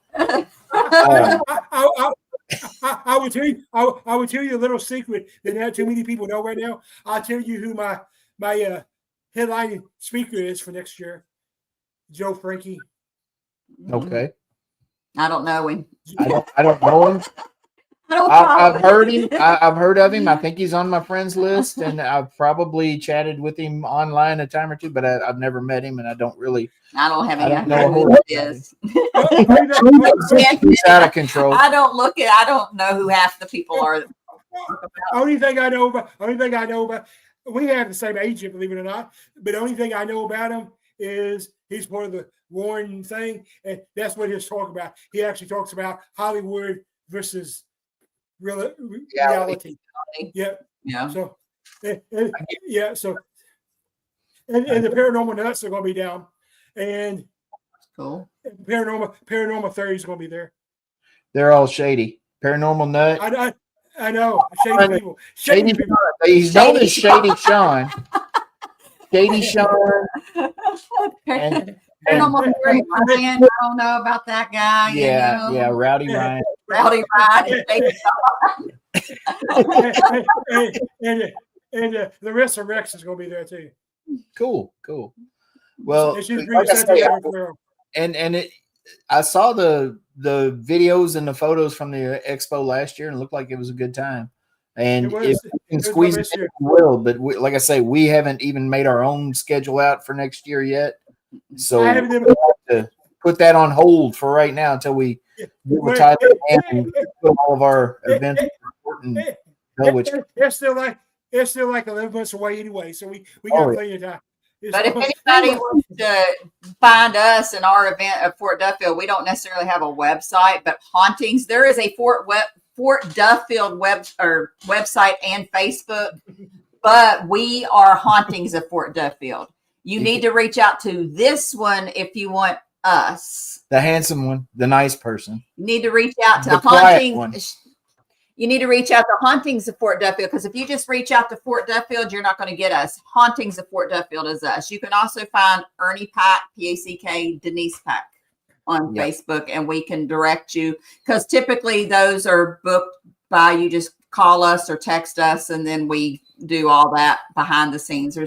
I would tell you. I would tell you a little secret that not too many people know right now. I'll tell you who my headlining speaker is for next year. Joe Frankie. Okay. I don't know him. I don't know him. I've heard him. I've heard of him. I think he's on my friends list, and I've probably chatted with him online a time or two, but I've never met him, and I don't have any idea who it is. He's out of control. I don't know who half the people are. Only thing I know about, we have the same agent, believe it or not, but the only thing I know about him is he's part of the Warren thing, and that's what he's talking about. He actually talks about Hollywood versus reality. Yeah. So, and the paranormal nuts are going to be down, and Cool. Paranormal Theory is going to be there. They're all shady. Paranormal Nut. I know. Shady people. Shady people. Sean. He's known as Shady Sean. Shady Sean. And Paranormal Theory, Ryan, I don't know about that guy. yeah, Rowdy Ryan. Rowdy Ryan. And the rest of Rex is going to be there too. Cool. Well, It's just like I say, together. I saw the videos and the photos from the expo last year, and it looked like it was a good time. And if we can squeeze it in, we will. But like I say, we haven't even made our own schedule out for next year yet. So we have to put that on hold for right now until we get with Tyler and put all of our events. It's still like 11 months away anyway, so we got plenty of time. But if anybody wants to find us and our event at Fort Duffield, we don't necessarily have a website, but Hauntings, there is a Fort Duffield website and Facebook, but we are Hauntings of Fort Duffield. You need to reach out to this one if you want us. The handsome one, the nice person. You need to reach out to Hauntings. You need to reach out to Hauntings of Fort Duffield, because if you just reach out to Fort Duffield, you're not going to get us. Hauntings of Fort Duffield is us. You can also find Ernie Pack, Pack, Denise Pack on Facebook, and we can direct you, because typically those are booked by you just call us or text us, and then we do all that behind the scenes.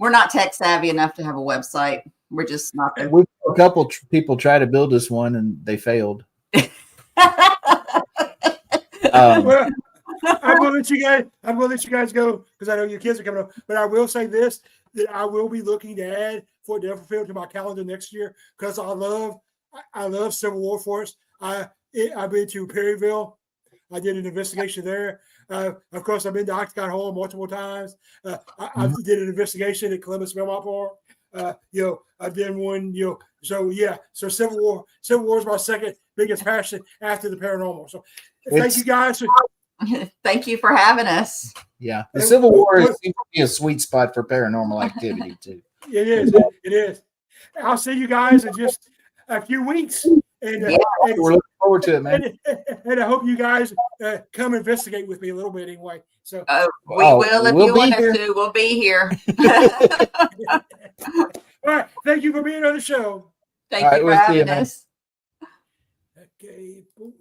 We're not tech savvy enough to have a website. We're just not there. We've had a couple people try to build us one, and they failed. Well, I'm gonna let you guys go because I know your kids are coming up. But I will say this: that I will be looking to add Fort Duffield to my calendar next year, because I love Civil War Force. I've been to Perryville. I did an investigation there. Of course, I've been to Octagon Hall multiple times. I did an investigation at Columbus Belmont Park. I did one. So Civil War is my second biggest passion after the paranormal. So thank you guys. Thank you for having us. Yeah, the Civil War seems to be a sweet spot for paranormal activity too. It is. I'll see you guys in just a few weeks. And we're looking forward to it, man. And I hope you guys come investigate with me a little bit anyway. So we will if you want us to. We'll be here. All right. Thank you for being on the show. Thank you for having us. Okay. Boom.